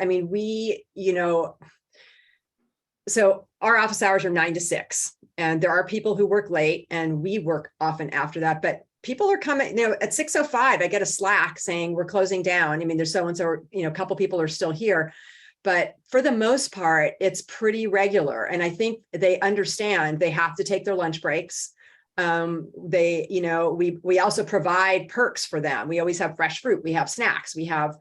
So our office hours are 9 to 6, and there are people who work late and we work often after that, but people are coming, at 6:05, I get a Slack saying we're closing down. There's so-and-so, a couple people are still here, but for the most part, it's pretty regular. And I think they understand they have to take their lunch breaks. We also provide perks for them. We always have fresh fruit. We have snacks. We have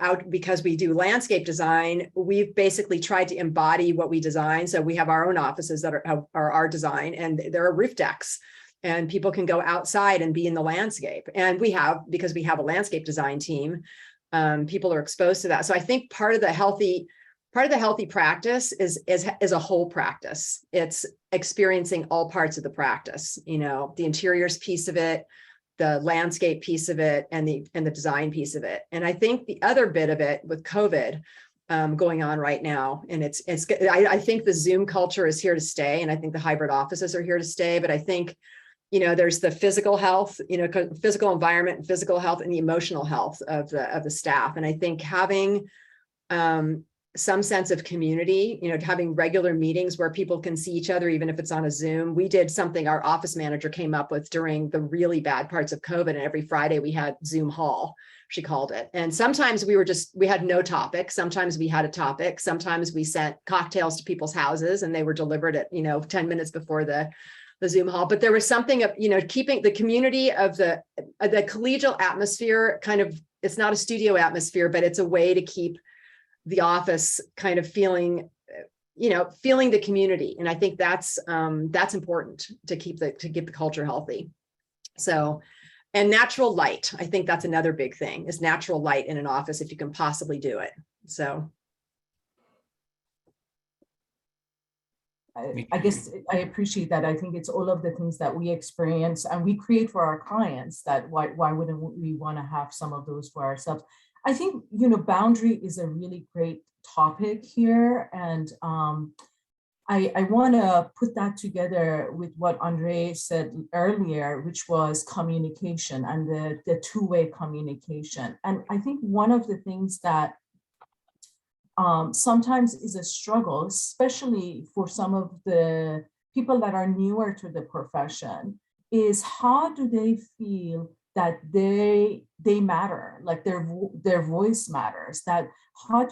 out, because we do landscape design, we've basically tried to embody what we design. So we have our own offices that are our design, and there are roof decks, and people can go outside and be in the landscape. And because we have a landscape design team, people are exposed to that. So I think part of the healthy practice is a whole practice. It's experiencing all parts of the practice, the interiors piece of it, the landscape piece of it, and the design piece of it. And I think the other bit of it with COVID going on right now, and I think the Zoom culture is here to stay, and I think the hybrid offices are here to stay. But I think, there's the physical health, physical environment, and physical health, and the emotional health of the staff. And I think having some sense of community, having regular meetings where people can see each other, even if it's on a Zoom. We did something our office manager came up with during the really bad parts of COVID, and every Friday we had Zoom hall, she called it. And sometimes we had no topic. Sometimes we had a topic. Sometimes we sent cocktails to people's houses and they were delivered at, 10 minutes before the Zoom hall. But there was something of, keeping the community of the collegial atmosphere it's not a studio atmosphere, but it's a way to keep the office kind of feeling the community. And I think that's important to keep the culture healthy. So, and natural light, I think that's another big thing, is natural light in an office if you can possibly do it. So. I guess I appreciate that. I think it's all of the things that we experience and we create for our clients, that why wouldn't we want to have some of those for ourselves? I think, boundary is a really great topic here. And I want to put that together with what Andre said earlier, which was communication and the two-way communication. And I think one of the things that sometimes is a struggle, especially for some of the people that are newer to the profession, is how do they feel that they matter, like their voice matters, that how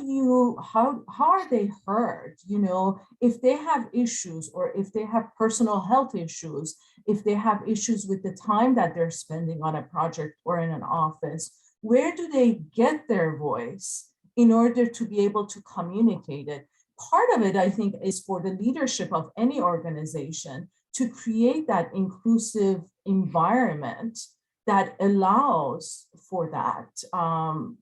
are they heard, you know, if they have issues or if they have personal health issues, if they have issues with the time that they're spending on a project or in an office, where do they get their voice in order to be able to communicate it? Part of it, I think, is for the leadership of any organization to create that inclusive environment that allows for that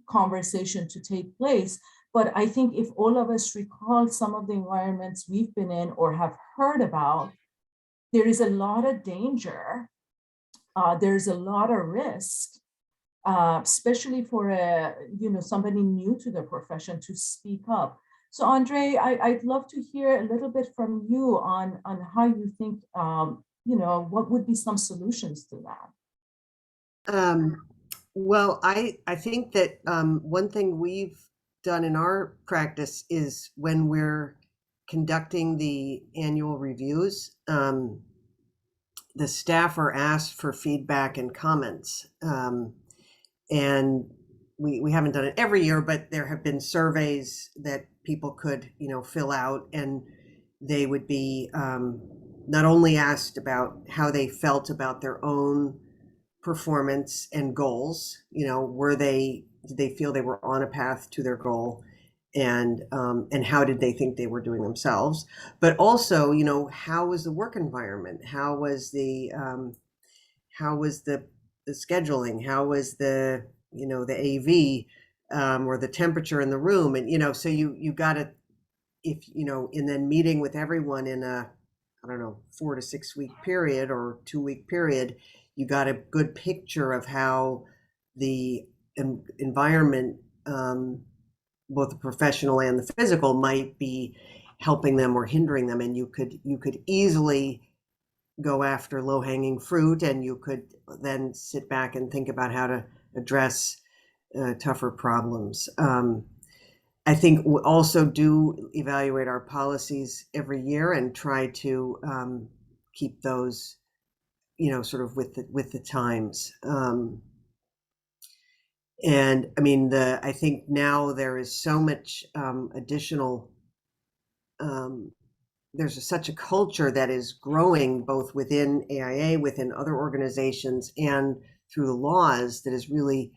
conversation to take place. But I think if all of us recall some of the environments we've been in or have heard about, there is a lot of danger. There's a lot of risk, especially for somebody new to the profession to speak up. So Andre, I'd love to hear a little bit from you on how you think, what would be some solutions to that? Well, I think that one thing we've done in our practice is when we're conducting the annual reviews, the staff are asked for feedback and comments. And we haven't done it every year, but there have been surveys that people could, fill out, and they would be not only asked about how they felt about their own performance and goals, did they feel they were on a path to their goal, and how did they think they were doing themselves, but also, how was the work environment, how was the scheduling, how was the AV, or the temperature in the room, and so you got to, and then meeting with everyone in a 4 to 6 week period or 2 week period, you got a good picture of how the environment, both the professional and the physical, might be helping them or hindering them, and you could easily go after low-hanging fruit, and you could then sit back and think about how to address tougher problems. I think we also do evaluate our policies every year and try to keep those, sort of with the times. And I mean, I think now there is so much additional. There's such a culture that is growing both within AIA, within other organizations, and through the laws, that is really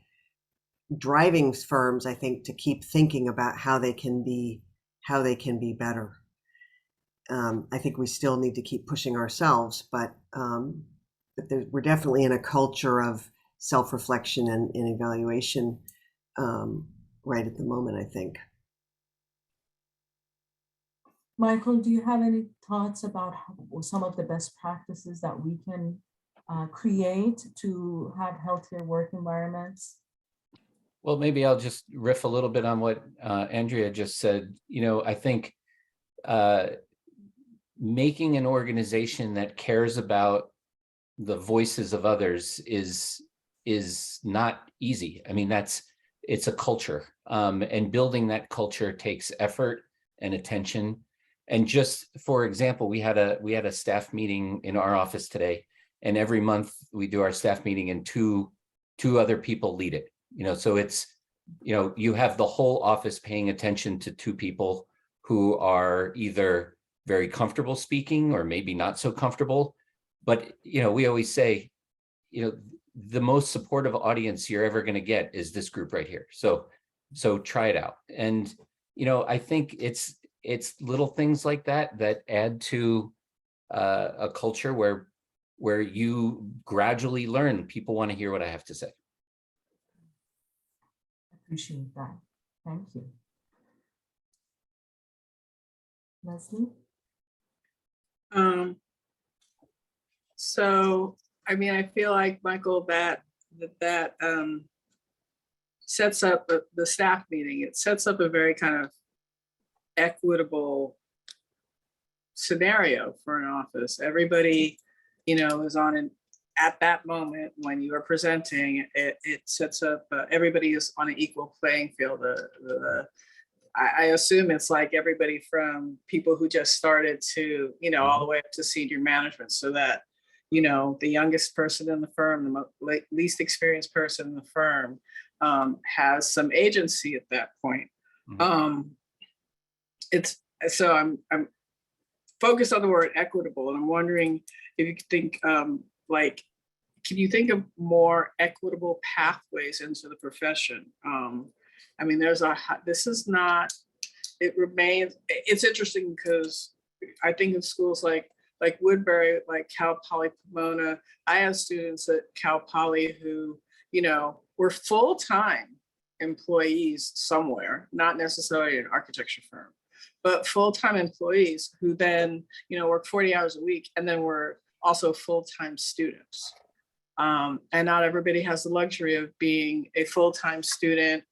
driving firms, I think, to keep thinking about how they can be better. I think we still need to keep pushing ourselves, but we're definitely in a culture of self-reflection and evaluation right at the moment, I think. Michael, do you have any thoughts about some of the best practices that we can create to have healthier work environments? Well, maybe I'll just riff a little bit on what Andrea just said. I think making an organization that cares about the voices of others is not easy. I mean, it's a culture, and building that culture takes effort and attention. And just for example, we had a staff meeting in our office today, and every month we do our staff meeting, and two other people lead it. So it's, you have the whole office paying attention to two people who are either very comfortable speaking or maybe not so comfortable. But, we always say, the most supportive audience you're ever going to get is this group right here. So try it out. And, I think it's little things like that add to a culture where you gradually learn people want to hear what I have to say. Appreciate that. Thank you. Leslie? So, I mean, I feel like, Michael, that sets up the staff meeting. It sets up a very kind of equitable scenario for an office. Everybody, is on an, at that moment when you are presenting, it sets up, everybody is on an equal playing field. I assume it's like everybody from people who just started to, all the way up to senior management, so that, the youngest person in the firm, the least experienced person in the firm, has some agency at that point. So I'm focused on the word equitable, and I'm wondering if you could think, can you think of more equitable pathways into the profession? I mean, it's interesting because I think in schools like Woodbury, like Cal Poly Pomona, I have students at Cal Poly who, were full-time employees somewhere, not necessarily an architecture firm, but full-time employees who then, work 40 hours a week and then were also full-time students. And not everybody has the luxury of being a full-time student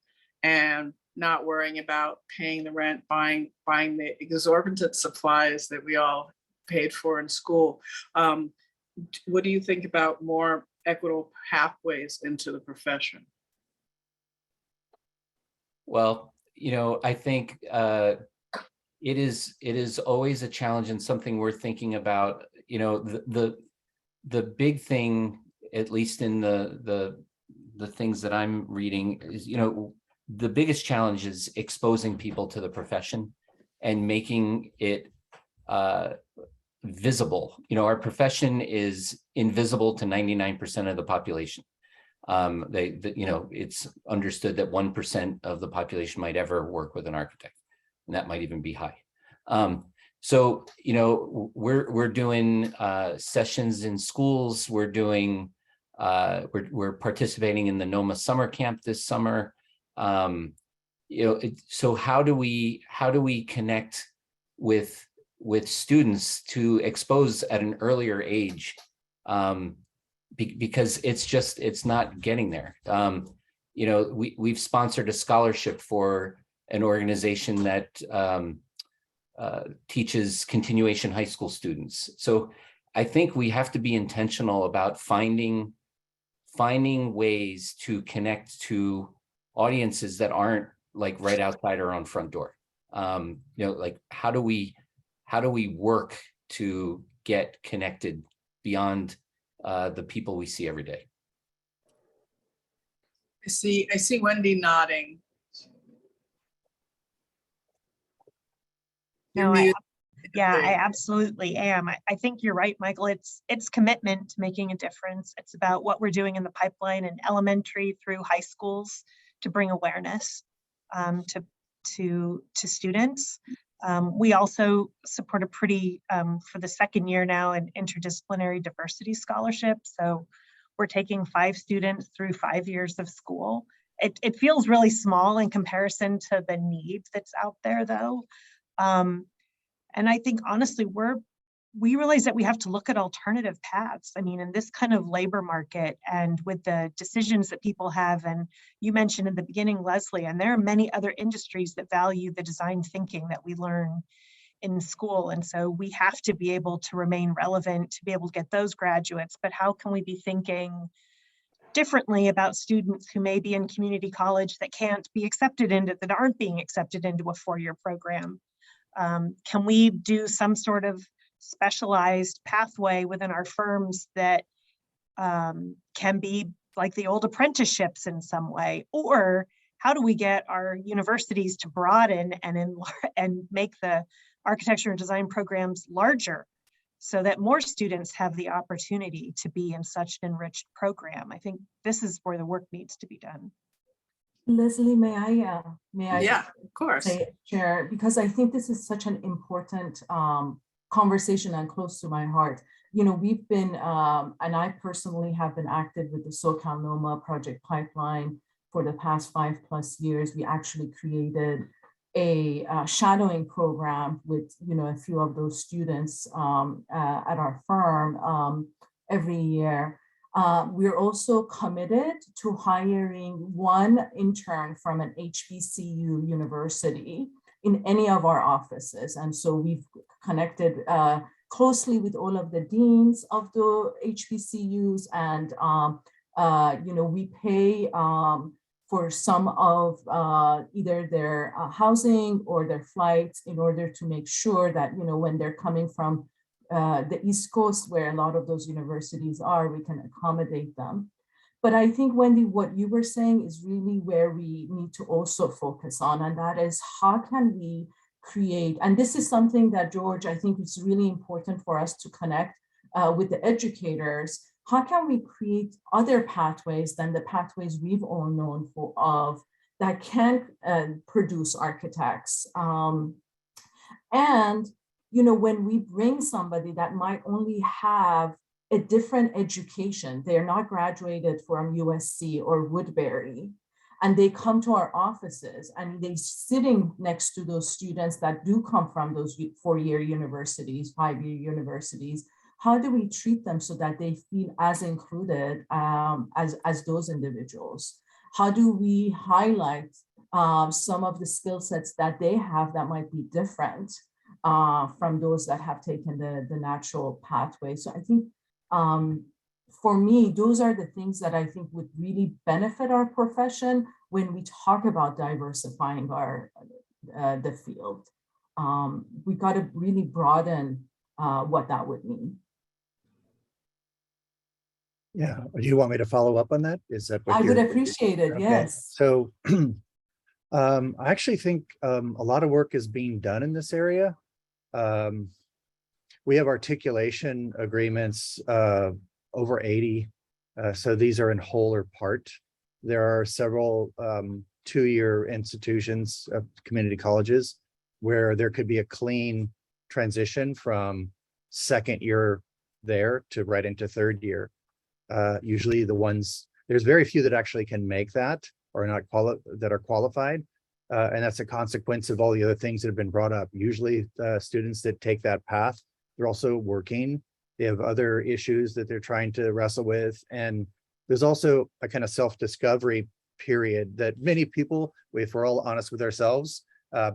and not worrying about paying the rent, buying the exorbitant supplies that we all paid for in school. What do you think about more equitable pathways into the profession? Well, I think it is always a challenge and something we're thinking about. The big thing, at least in the things that I'm reading, is the biggest challenge is exposing people to the profession and making it visible. Our profession is invisible to 99% of the population. It's understood that 1% of the population might ever work with an architect, and that might even be high. So we're doing sessions in schools. We're doing we're participating in the NOMA summer camp this summer. So how do we connect with students to expose at an earlier age? Because it's not getting there. We've sponsored a scholarship for an organization that teaches continuation high school students. So I think we have to be intentional about finding ways to connect to audiences that aren't like right outside our own front door. Like how do we work to get connected beyond the people we see every day? I see Wendy nodding. No, I absolutely am. I think you're right, Michael. It's commitment to making a difference. It's about what we're doing in the pipeline in elementary through high schools to bring awareness to students. We also support for the second year now, an interdisciplinary diversity scholarship. So we're taking 5 students through 5 years of school. It feels really small in comparison to the need that's out there, though. And I think honestly, we realize that we have to look at alternative paths. I mean, in this kind of labor market and with the decisions that people have, and you mentioned in the beginning, Leslie, and there are many other industries that value the design thinking that we learn in school. And so we have to be able to remain relevant to be able to get those graduates. But how can we be thinking differently about students who may be in community college that aren't being accepted into a 4-year program? Can we do some sort of specialized pathway within our firms that can be like the old apprenticeships in some way? Or how do we get our universities to broaden and make the architecture and design programs larger so that more students have the opportunity to be in such an enriched program? I think this is where the work needs to be done. Leslie, may I? Yeah, of course. Chair, because I think this is such an important conversation and close to my heart. We've been, and I personally have been active with the SoCal NOMA project pipeline for the past 5+ years. We actually created a shadowing program with, a few of those students at our firm every year. We're also committed to hiring 1 intern from an HBCU university in any of our offices. And so we've connected closely with all of the deans of the HBCUs, and we pay for some of either their housing or their flights in order to make sure that, when they're coming from the East Coast, where a lot of those universities are, we can accommodate them. But I think, Wendy, what you were saying is really where we need to also focus on, and that is how can we create, and this is something that, George, I think it's really important for us to connect with the educators. How can we create other pathways than the pathways we've all known of that can produce architects? And, when we bring somebody that might only have a different education, they're not graduated from USC or Woodbury, and they come to our offices and they're sitting next to those students that do come from those 4-year universities, 5-year universities, how do we treat them so that they feel as included as those individuals? How do we highlight some of the skill sets that they have that might be different from those that have taken the natural pathway? So I think for me, those are the things that I think would really benefit our profession when we talk about diversifying the field. We got to really broaden what that would mean. Yeah. Do you want me to follow up on that? Is that what I would appreciate it. Okay. Yes. So I actually think a lot of work is being done in this area. We have articulation agreements, over 80. So these are in whole or part. There are several 2-year institutions, community colleges, where there could be a clean transition from second year there to right into third year. Usually there's very few that actually can make that or not that are qualified. And that's a consequence of all the other things that have been brought up. Usually students that take that path, they're also working. They have other issues that they're trying to wrestle with. And there's also a kind of self-discovery period that many people, if we're all honest with ourselves,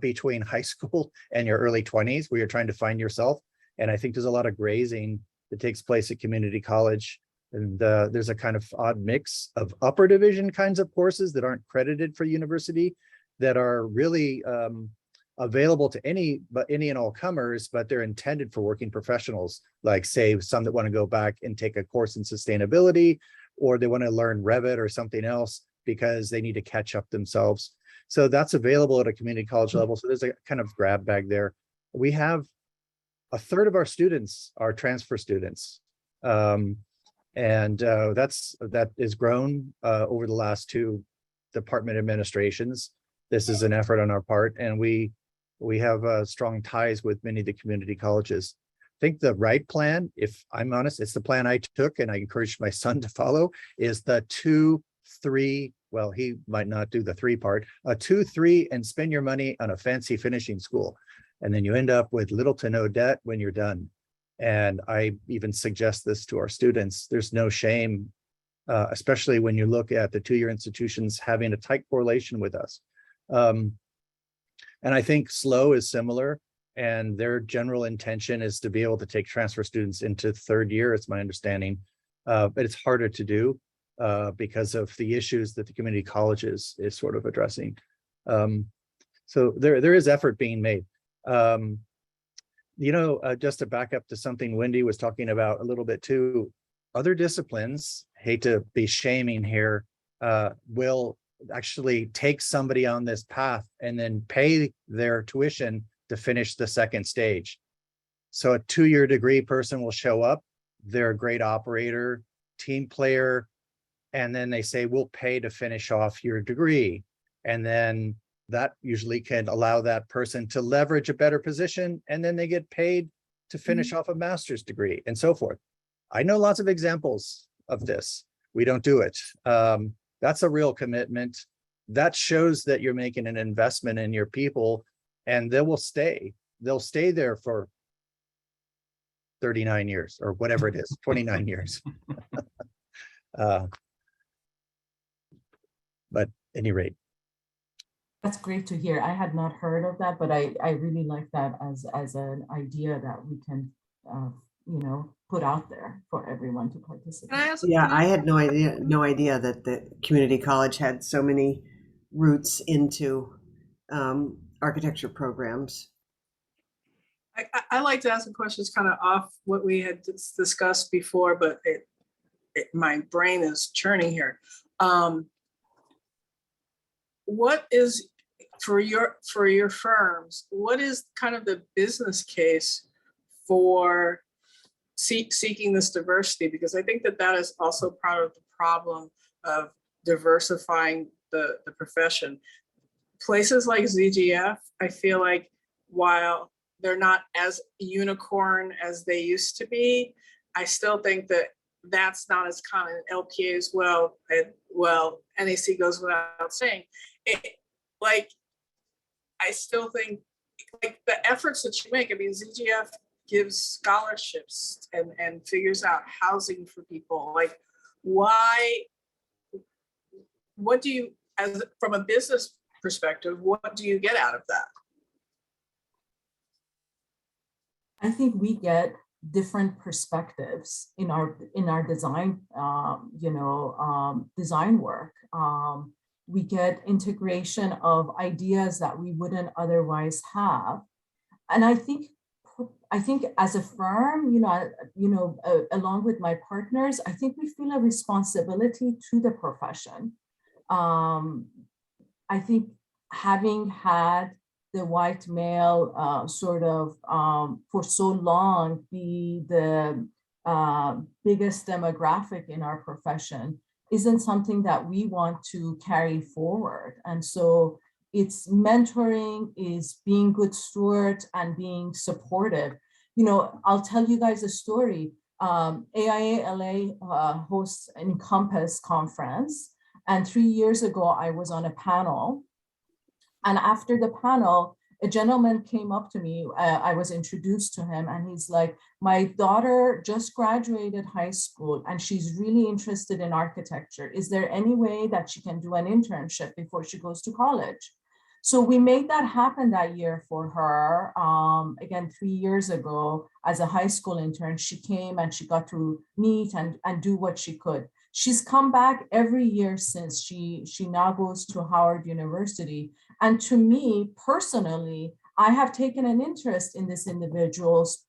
between high school and your early 20s, where you're trying to find yourself. And I think there's a lot of grazing that takes place at community college. And there's a kind of odd mix of upper division kinds of courses that aren't credited for university that are really available to any and all comers, but they're intended for working professionals, like say some that want to go back and take a course in sustainability, or they want to learn Revit or something else because they need to catch up themselves. So that's available at a community college level. So there's a kind of grab bag there. We have a third of our students are transfer students. And that is grown over the last 2 department administrations. This is an effort on our part, and we have strong ties with many of the community colleges. I think the right plan, if I'm honest, it's the plan I took and I encouraged my son to follow, is the 2-3, well, he might not do the 3 part, a 2-3 and spend your money on a fancy finishing school. And then you end up with little to no debt when you're done. And I even suggest this to our students. There's no shame, especially when you look at the 2-year institutions having a tight correlation with us. And I think SLO is similar, and their general intention is to be able to take transfer students into third year, it's my understanding. But it's harder to do because of the issues that the community college is sort of addressing. So there is effort being made. Just to back up to something Wendy was talking about a little bit too, other disciplines, hate to be shaming here, will actually take somebody on this path and then pay their tuition to finish the second stage. So a 2-year degree person will show up, they're a great operator, team player, and then they say, we'll pay to finish off your degree. And then that usually can allow that person to leverage a better position, and then they get paid to finish off a master's degree and so forth. I know lots of examples of this. We don't do it. That's a real commitment. That shows that you're making an investment in your people, and they will stay. They'll stay there for 39 years or whatever it is, 29 years. But at any rate, That's great to hear. I had not heard of that, but I really like that as an idea that we can, put out there for everyone to Can participate. I ask? Yeah, can I had no idea that the community college had so many roots into architecture programs. I like to ask the questions kind of off what we had discussed before, but my brain is churning here. What is for your firms? What is kind of the business case for seeking this diversity? Because I think that is also part of the problem of diversifying the profession. Places like ZGF, I feel like while they're not as unicorn as they used to be, I still think that that's not as common. LPA as well, NAC goes without saying. I still think like the efforts that you make, I mean, ZGF gives scholarships and figures out housing for people. Like, what do you, as from a business perspective, what do you get out of that? I think we get different perspectives in our design, design work. We get integration of ideas that we wouldn't otherwise have, and I think as a firm, along with my partners, I think we feel a responsibility to the profession. I think having had the white male for so long be the biggest demographic in our profession isn't something that we want to carry forward. And so it's mentoring, is being good stewards and being supportive. I'll tell you guys a story. AIA LA hosts an Encompass conference. And 3 years ago, I was on a panel. And after the panel, a gentleman came up to me. I was introduced to him, and he's like, my daughter just graduated high school and she's really interested in architecture. Is there any way that she can do an internship before she goes to college? So we made that happen that year for her. Again, 3 years ago, as a high school intern, she came and she got to meet and do what she could. She's come back every year since. She now goes to Howard University. And to me personally, I have taken an interest in this individual's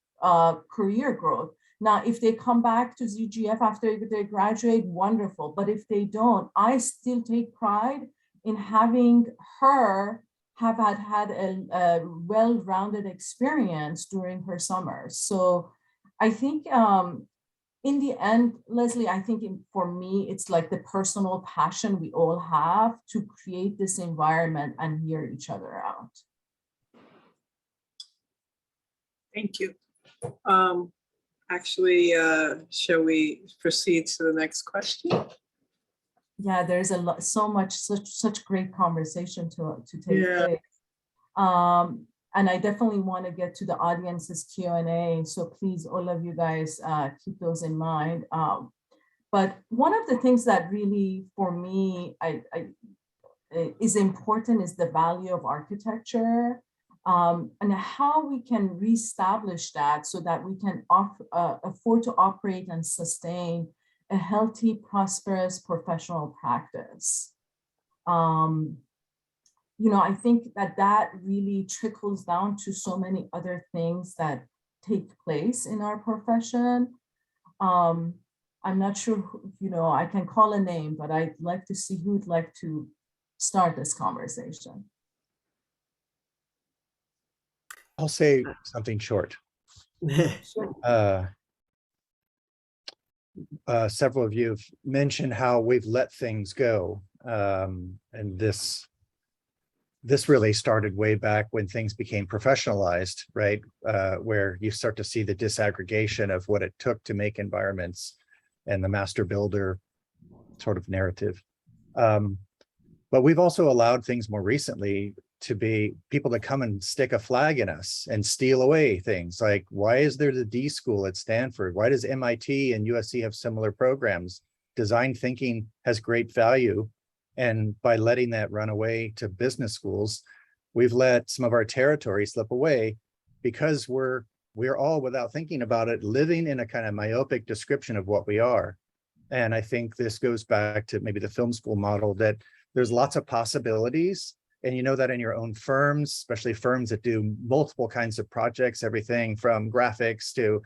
career growth. Now, if they come back to ZGF after they graduate, wonderful. But if they don't, I still take pride in having her have had a well-rounded experience during her summers. So I think in the end, Leslie, I think for me, it's like the personal passion we all have to create this environment and hear each other out. Thank you. Actually, shall we proceed to the next question? Yeah, there's such great conversation to take place. And I definitely want to get to the audience's Q&A. So please, all of you guys, keep those in mind. But one of the things that really, for me, is important is the value of architecture, and how we can reestablish that so that we can afford to operate and sustain a healthy, prosperous professional practice. I think that really trickles down to so many other things that take place in our profession. I'm not sure, I can call a name, but I'd like to see who'd like to start this conversation. I'll say something short. Sure. Several of you have mentioned how we've let things go. And this really started way back when things became professionalized, right? Where you start to see the disaggregation of what it took to make environments and the master builder sort of narrative. But we've also allowed things more recently to be people to come and stick a flag in us and steal away things. Like, why is there the D school at Stanford? Why does MIT and USC have similar programs? Design thinking has great value, And by letting that run away to business schools, we've let some of our territory slip away because we're all, without thinking about it, living in a kind of myopic description of what we are. And I think this goes back to maybe the film school model, that there's lots of possibilities. And you know that in your own firms, especially firms that do multiple kinds of projects, everything from graphics to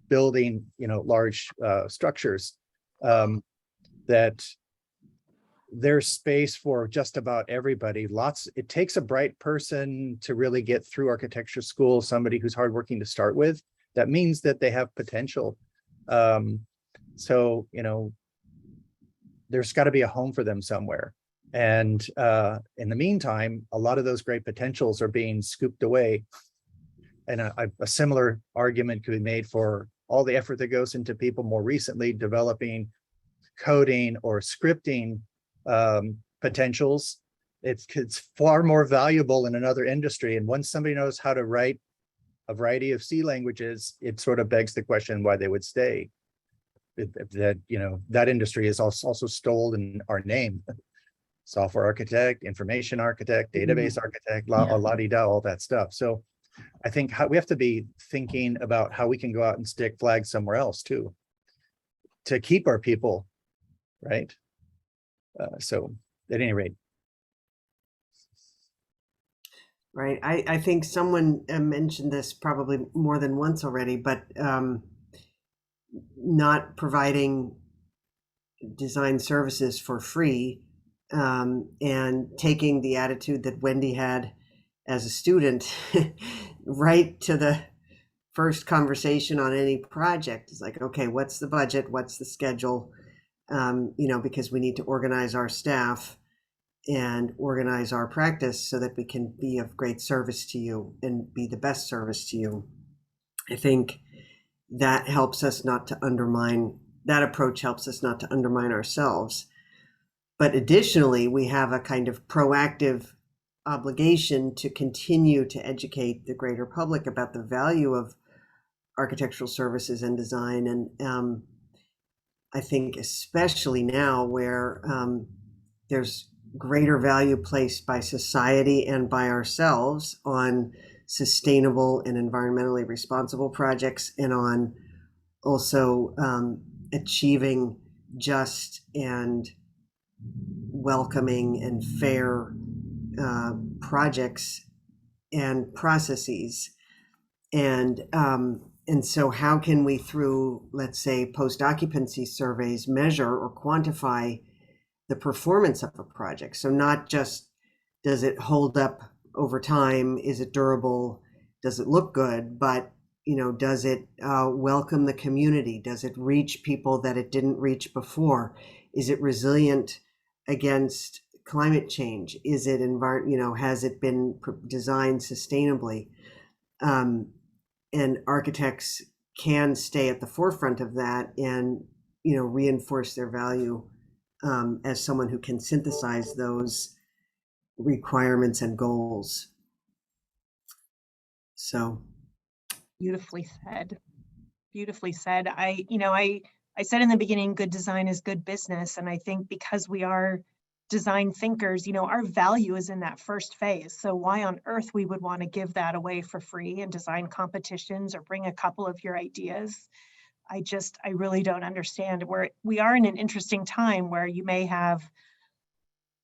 building, large structures, that there's space for just about everybody. It takes a bright person to really get through architecture school, somebody who's hardworking to start with. That means that they have potential. So, there's got to be a home for them somewhere. And in the meantime, a lot of those great potentials are being scooped away. And a similar argument could be made for all the effort that goes into people more recently developing coding or scripting potentials. It's far more valuable in another industry. And once somebody knows how to write a variety of C languages, it sort of begs the question why they would stay. That industry is also stolen our name. Software architect, information architect, database architect, la-di-da, all that stuff. So I think we have to be thinking about how we can go out and stick flags somewhere else too, to keep our people, right? So at any rate. Right. I think someone mentioned this probably more than once already, but not providing design services for free, and taking the attitude that Wendy had as a student right to the first conversation on any project. It's like, okay, what's the budget? What's the schedule? Because we need to organize our staff and organize our practice so that we can be of great service to you and be the best service to you. I think that helps us not to undermine, that approach helps us not to undermine ourselves. But additionally, we have a kind of proactive obligation to continue to educate the greater public about the value of architectural services and design. And I think especially now where there's greater value placed by society and by ourselves on sustainable and environmentally responsible projects, and on also achieving just and welcoming and fair projects and processes. And so how can we, through, let's say, post-occupancy surveys, measure or quantify the performance of a project? So not just, does it hold up over time? Is it durable? Does it look good? But, does it welcome the community? Does it reach people that it didn't reach before? Is it resilient against climate change? Is it has it been designed sustainably? And architects can stay at the forefront of that and, reinforce their value as someone who can synthesize those requirements and goals. So Beautifully said. Beautifully said. I said in the beginning, good design is good business. And I think because we are design thinkers, our value is in that first phase. So why on earth we would want to give that away for free in design competitions or bring a couple of your ideas? I really don't understand. We are in an interesting time where you may have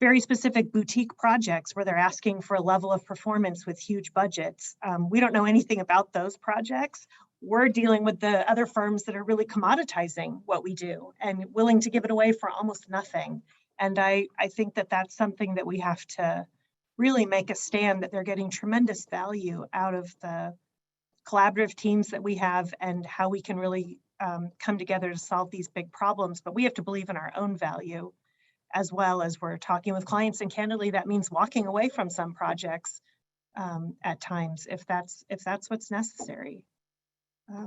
very specific boutique projects where they're asking for a level of performance with huge budgets. We don't know anything about those projects. We're dealing with the other firms that are really commoditizing what we do and willing to give it away for almost nothing. And I think that that's something that we have to really make a stand, that they're getting tremendous value out of the collaborative teams that we have and how we can really come together to solve these big problems. But we have to believe in our own value, as well as we're talking with clients. And candidly, that means walking away from some projects at times, if that's what's necessary. I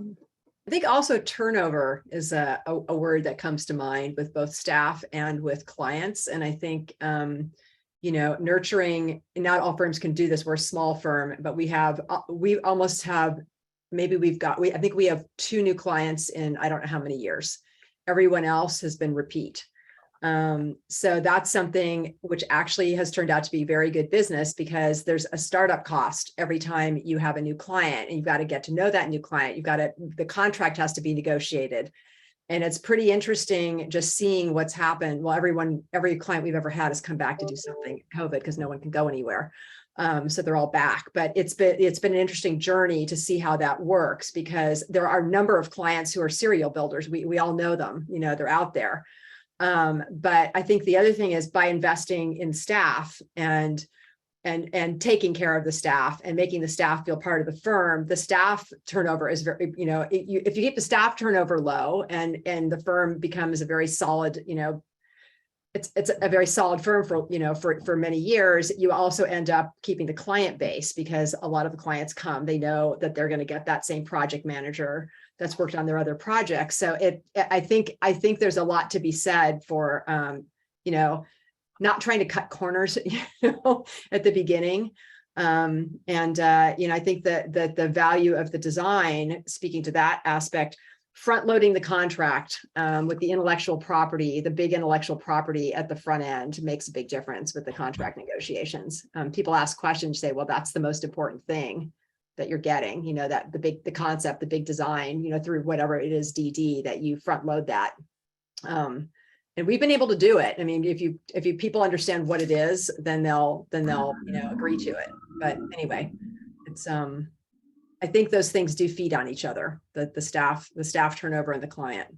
think also turnover is a word that comes to mind with both staff and with clients. And I think, nurturing, not all firms can do this. We're a small firm, but I think we have 2 new clients in, I don't know how many years. Everyone else has been repeat. So that's something which actually has turned out to be very good business, because there's a startup cost every time you have a new client, and you've got to get to know that new client. The contract has to be negotiated. And it's pretty interesting just seeing what's happened. Well, every client we've ever had has come back to do something COVID because no one can go anywhere. So they're all back, but it's been an interesting journey to see how that works, because there are a number of clients who are serial builders. We all know them, they're out there. But I think the other thing is, by investing in staff and taking care of the staff and making the staff feel part of the firm, the staff turnover is very, if you keep the staff turnover low and the firm becomes a very solid, it's a very solid firm for many years, you also end up keeping the client base, because a lot of the clients come, they know that they're going to get that same project manager that's worked on their other projects. So I think there's a lot to be said for, not trying to cut corners, at the beginning. I think that the value of the design, speaking to that aspect, front loading the contract with the intellectual property, the big intellectual property at the front end, makes a big difference with the contract negotiations. People ask questions, say, well, that's the most important thing that you're getting, that the concept, the big design, through whatever it is, DD, that you front load that. And we've been able to do it. I mean, if you people understand what it is, then they'll agree to it. But anyway, it's I think those things do feed on each other, the staff turnover and the client.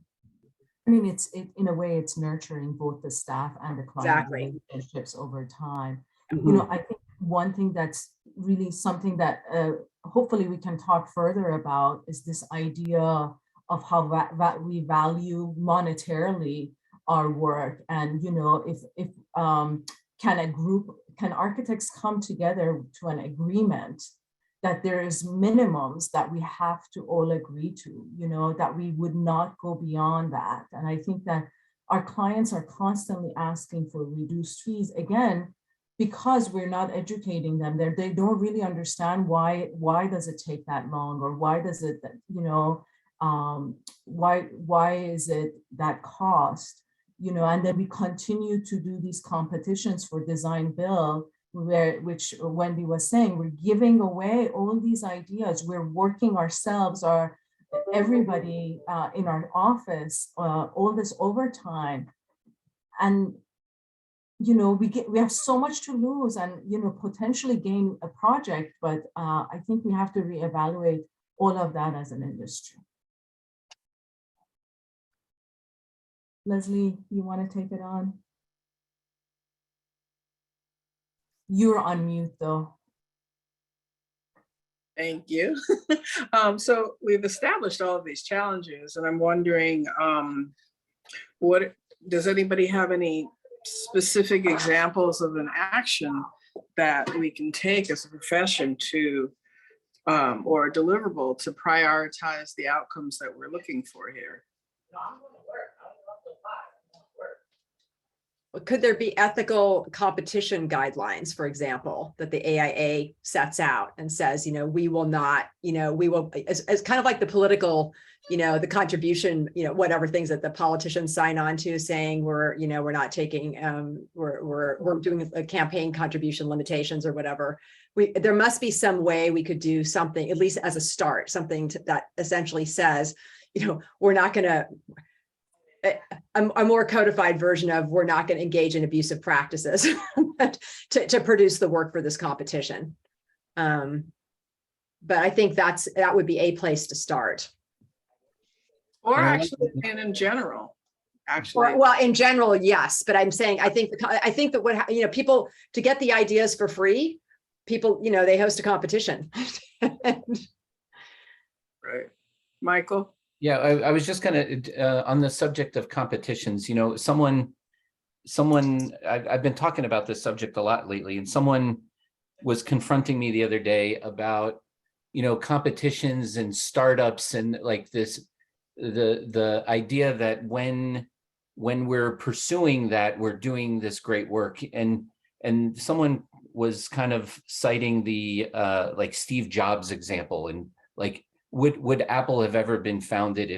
I mean, in a way, it's nurturing both the staff and the client Exactly. relationships over time. Mhm. I think one thing that's really something that hopefully we can talk further about is this idea of how we value monetarily our work. And, if can architects come together to an agreement that there is minimums that we have to all agree to, that we would not go beyond that. And I think that our clients are constantly asking for reduced fees, again, because we're not educating them. They don't really understand why does it take that long, or why does it, why is it that cost, and then we continue to do these competitions for design build, which Wendy was saying, we're giving away all these ideas. We're working ourselves, everybody in our office, all this overtime, and we have so much to lose, and potentially gain a project, but I think we have to reevaluate all of that as an industry. Leslie, you want to take it on? You're on mute though. Thank you. So we've established all of these challenges, and I'm wondering, what does anybody have any specific examples of an action that we can take as a profession to, or a deliverable to prioritize the outcomes that we're looking for here? Could there be ethical competition guidelines, for example, that the AIA sets out and says, we will not, we will, as kind of like the political, the contribution, whatever things that the politicians sign on to, saying we're not taking, we're doing a campaign contribution limitations or whatever. There must be some way we could do something, at least as a start, something that essentially says, we're not going to, a more codified version of, we're not going to engage in abusive practices to produce the work for this competition. But I think that would be a place to start. Or actually, and in general, actually. Well, in general, yes. But I'm saying, I think that what, people, to get the ideas for free, people, they host a competition. Right. Michael? Yeah, I was just gonna, on the subject of competitions, I've been talking about this subject a lot lately, and someone was confronting me the other day about, competitions and startups, and like this, the idea that when we're pursuing that, we're doing this great work. And someone was kind of citing the like Steve Jobs example, and like, would Apple have ever been founded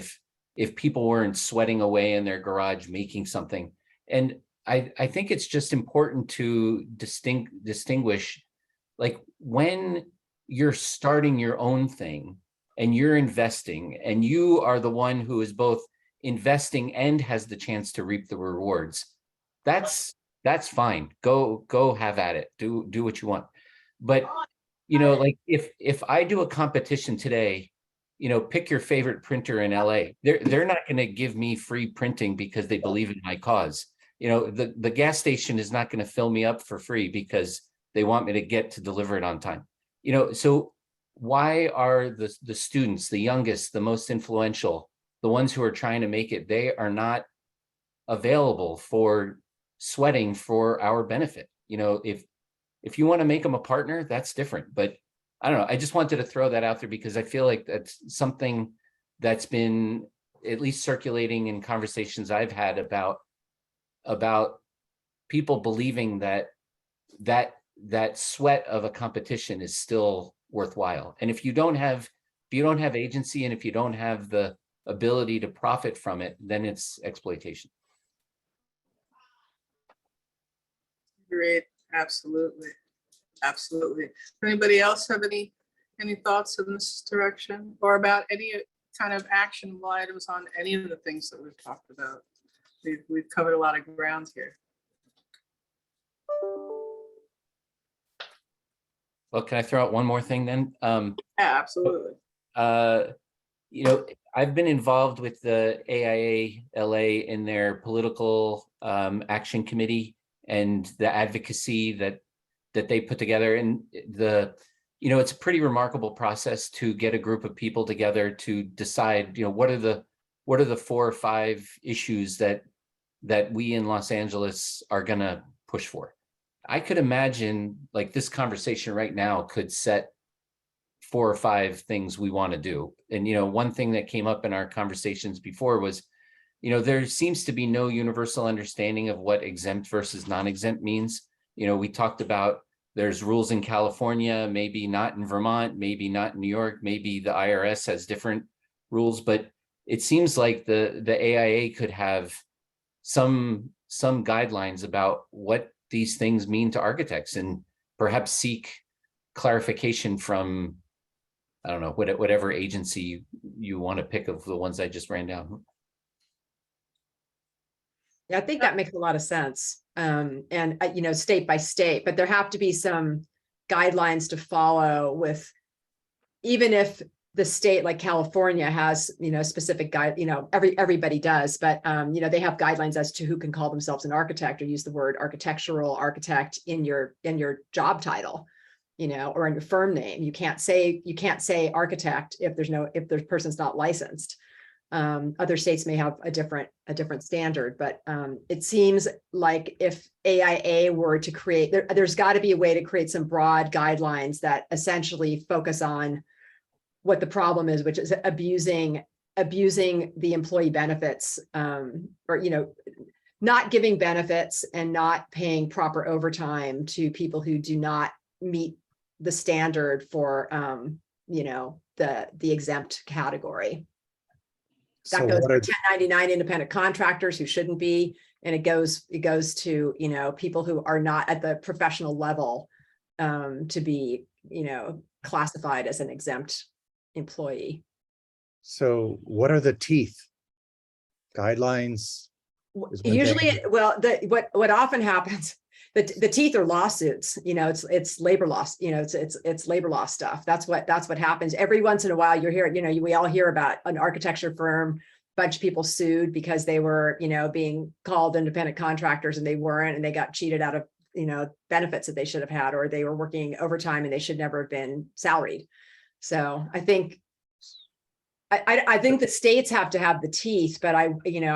if people weren't sweating away in their garage making something? And I think it's just important to distinguish, like when you're starting your own thing and you're investing and you are the one who is both investing and has the chance to reap the rewards, that's fine. Go have at it. Do what you want. But, you know, like if I do a competition today, you know, pick your favorite printer in LA, they're not going to give me free printing because they believe in my cause. You know, the gas station is not going to fill me up for free because they want me to get to deliver it on time. You know, so why are the students, the youngest, the most influential, the ones who are trying to make it, they are not available for sweating for our benefit? You know, if you want to make them a partner, that's different. But I don't know. I just wanted to throw that out there because I feel like that's something that's been at least circulating in conversations I've had about people believing that sweat of a competition is still worthwhile. And if you don't have agency, and if you don't have the ability to profit from it, then it's exploitation. Great, absolutely. Absolutely. Anybody else have any thoughts in this direction or about any kind of actionable items on any of the things that we've talked about? We've covered a lot of ground here. Well, can I throw out one more thing then? Yeah, absolutely. You know, I've been involved with the AIA LA in their political action committee and the advocacy that they put together. And you know, it's a pretty remarkable process to get a group of people together to decide, you know, what are the 4 or 5 issues that we in Los Angeles are going to push for. I could imagine like this conversation right now could set 4 or 5 things we want to do. And, you know, one thing that came up in our conversations before was, you know, there seems to be no universal understanding of what exempt versus non-exempt means. You know, we talked about there's rules in California, maybe not in Vermont, maybe not in New York, maybe the IRS has different rules, but it seems like the AIA could have some guidelines about what these things mean to architects and perhaps seek clarification from, I don't know, whatever agency you want to pick of the ones I just ran down. Yeah, I think that makes a lot of sense. And, you know, state by state, but there have to be some guidelines to follow with, even if the state like California has, you know, specific guide, you know, everybody does, but, you know, they have guidelines as to who can call themselves an architect or use the word architectural architect in your job title, you know, or in your firm name. You can't say architect if the person's not licensed. Other states may have a different standard, but it seems like if AIA were to create, there's got to be a way to create some broad guidelines that essentially focus on what the problem is, which is abusing the employee benefits, or, you know, not giving benefits and not paying proper overtime to people who do not meet the standard for, you know, the exempt category. That goes for 1099 independent contractors who shouldn't be, and it goes to, you know, people who are not at the professional level to be, you know, classified as an exempt employee. So what are the teeth? Guidelines? Usually, well, what often happens, the teeth are lawsuits. You know, it's labor law. You know, it's labor law stuff. That's what happens. Every once in a while, you hear, you know, we all hear about an architecture firm, bunch of people sued because they were, you know, being called independent contractors and they weren't, and they got cheated out of, you know, benefits that they should have had, or they were working overtime and they should never have been salaried. So I think the states have to have the teeth, but I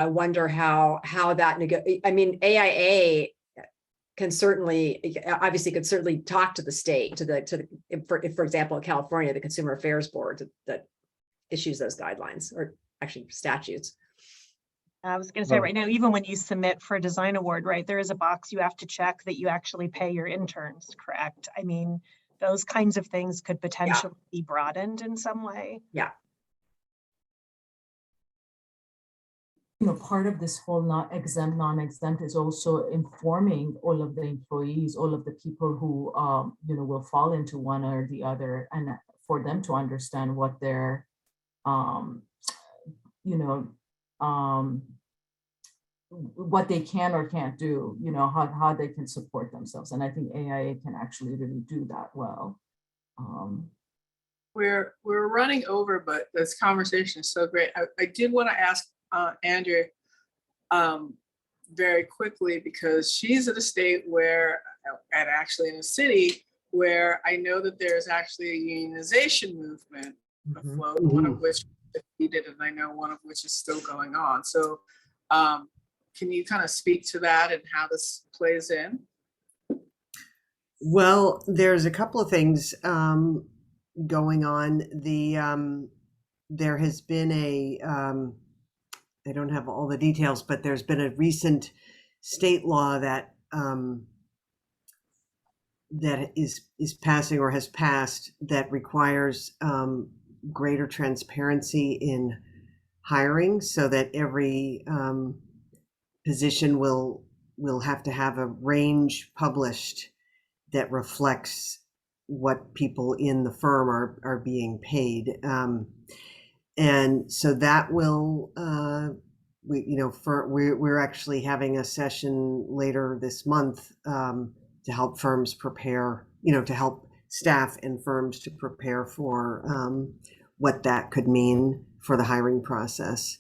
wonder how that I mean, AIA can certainly, obviously could certainly talk to the state, for example, in California, the Consumer Affairs Board that issues those guidelines, or actually statutes. I was going to say, right now, even when you submit for a design award, right, there is a box you have to check that you actually pay your interns, correct? I mean, those kinds of things could potentially be broadened in some way. Yeah. part of this whole not exempt, non-exempt is also informing all of the employees, all of the people who, will fall into one or the other, and for them to understand what their, what they can or can't do, how they can support themselves. And I think AIA can actually really do that well. We're running over, but this conversation is so great. I did want to ask Andrea very quickly, because she's at a state where, and actually in a city where I know that there's actually a unionization movement afloat, one of which defeated, and I know one of which is still going on. So can you kind of speak to that and how this plays in? Well, there's a couple of things going on. There has been a, I don't have all the details, but there's been a recent state law that that is passing or has passed that requires greater transparency in hiring, so that every position will have to have a range published that reflects what people in the firm are being paid. And so that will, we're actually having a session later this month to help firms prepare, to help staff and firms to prepare for what that could mean for the hiring process.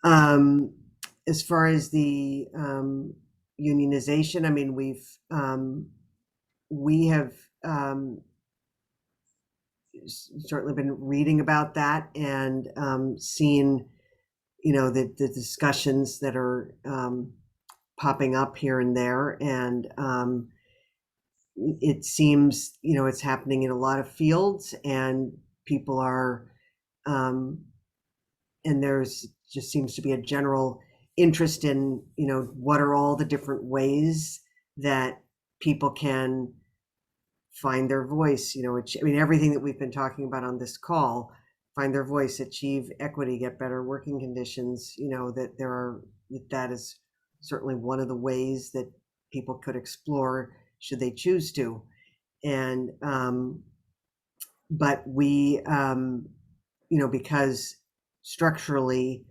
As far as the unionization, I mean, we have certainly been reading about that and seen, the discussions that are popping up here and there. And it seems, it's happening in a lot of fields, and people are, and there's just seems to be a general interest in, what are all the different ways that people can find their voice, everything that we've been talking about on this call, find their voice, achieve equity, get better working conditions, that is certainly one of the ways that people could explore should they choose to. And, but we, because structurally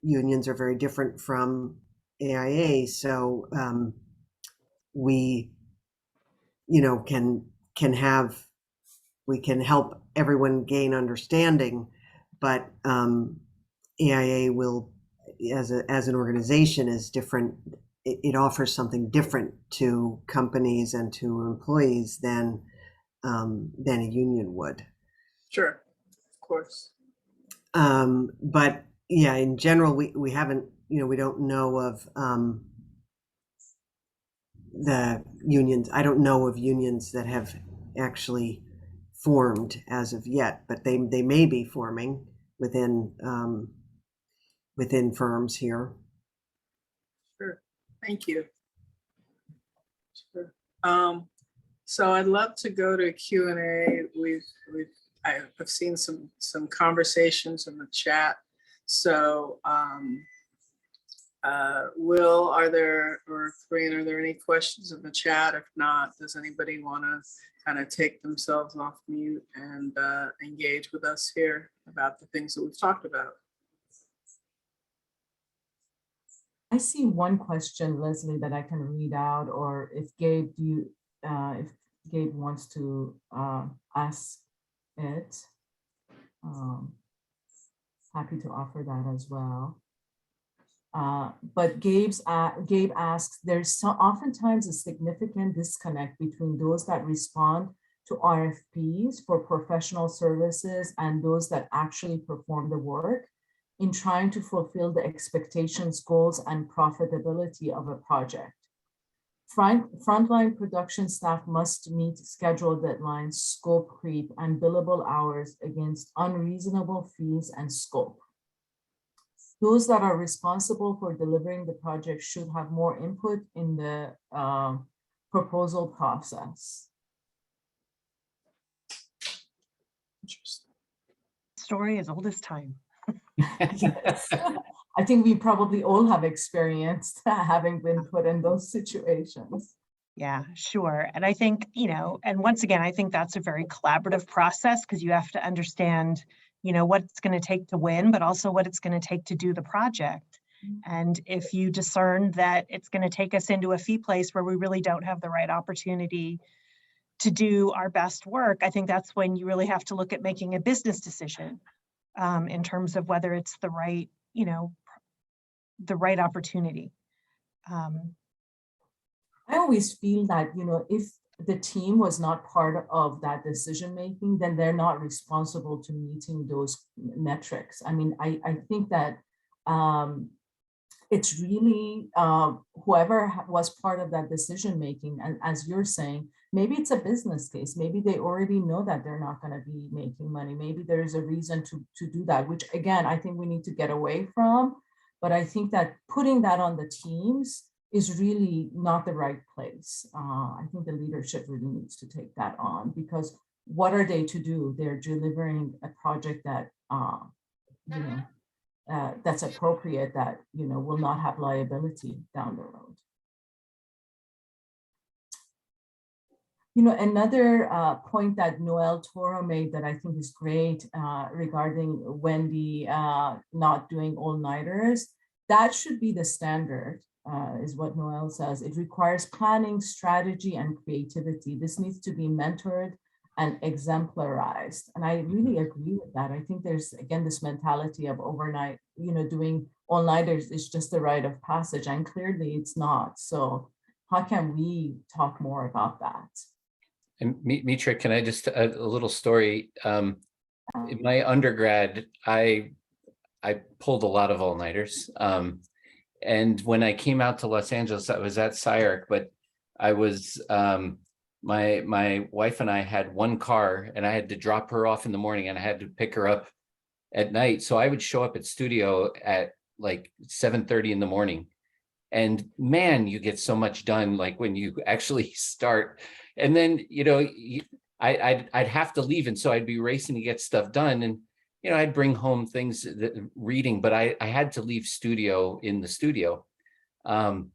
unions are very different from AIA, so we we can help everyone gain understanding, but AIA will, as an organization, is different. It offers something different to companies and to employees than a union would. Sure, of course. But yeah, in general, we haven't, we don't know of the unions. I don't know of unions that have actually formed as of yet, but they may be forming within firms here. Sure, thank you. Sure. So I'd love to go to Q&A. I've seen some conversations in the chat. So Will, are there any questions in the chat? If not, does anybody want to kind of take themselves off mute and engage with us here about the things that we've talked about? I see one question, Leslie, that I can read out, or if Gabe, if Gabe wants to ask it, happy to offer that as well. But Gabe asks, there's oftentimes a significant disconnect between those that respond to RFPs for professional services and those that actually perform the work in trying to fulfill the expectations, goals, and profitability of a project. Frontline production staff must meet schedule deadlines, scope creep, and billable hours against unreasonable fees and scope. Those that are responsible for delivering the project should have more input in the proposal process. Story as old as time. Yes. I think we probably all have experienced having been put in those situations. Yeah, sure. And I think, and once again, I think that's a very collaborative process because you have to understand, what it's going to take to win, but also what it's going to take to do the project. And if you discern that it's going to take us into a fee place where we really don't have the right opportunity to do our best work, I think that's when you really have to look at making a business decision in terms of whether it's the right, the right opportunity. I always feel that, if the team was not part of that decision making, then they're not responsible to meeting those metrics. I mean, I think that it's really whoever was part of that decision making, and as you're saying, maybe it's a business case. Maybe they already know that they're not going to be making money. Maybe there's a reason to do that, which again, I think we need to get away from. But I think that putting that on the teams is really not the right place. I think the leadership really needs to take that on, because what are they to do? They're delivering a project that, that's appropriate, that, will not have liability down the road. Another point that Noel Toro made that I think is great regarding Wendy not doing all-nighters, that should be the standard. Is what Noel says. It requires planning, strategy, and creativity. This needs to be mentored and exemplarized. And I really agree with that. I think there's, again, this mentality of overnight, doing all-nighters is just a rite of passage, and clearly it's not. So how can we talk more about that? And Mitra, can I just, a little story. In my undergrad, I pulled a lot of all-nighters. And when I came out to Los Angeles, I was at SCIARC, but I was, my wife and I had one car, and I had to drop her off in the morning and I had to pick her up at night. So I would show up at studio at like 7:30 in the morning. And man, you get so much done, like when you actually start. And then, I'd have to leave. And so I'd be racing to get stuff done. And I'd bring home things, reading, but I had to leave in the studio. And,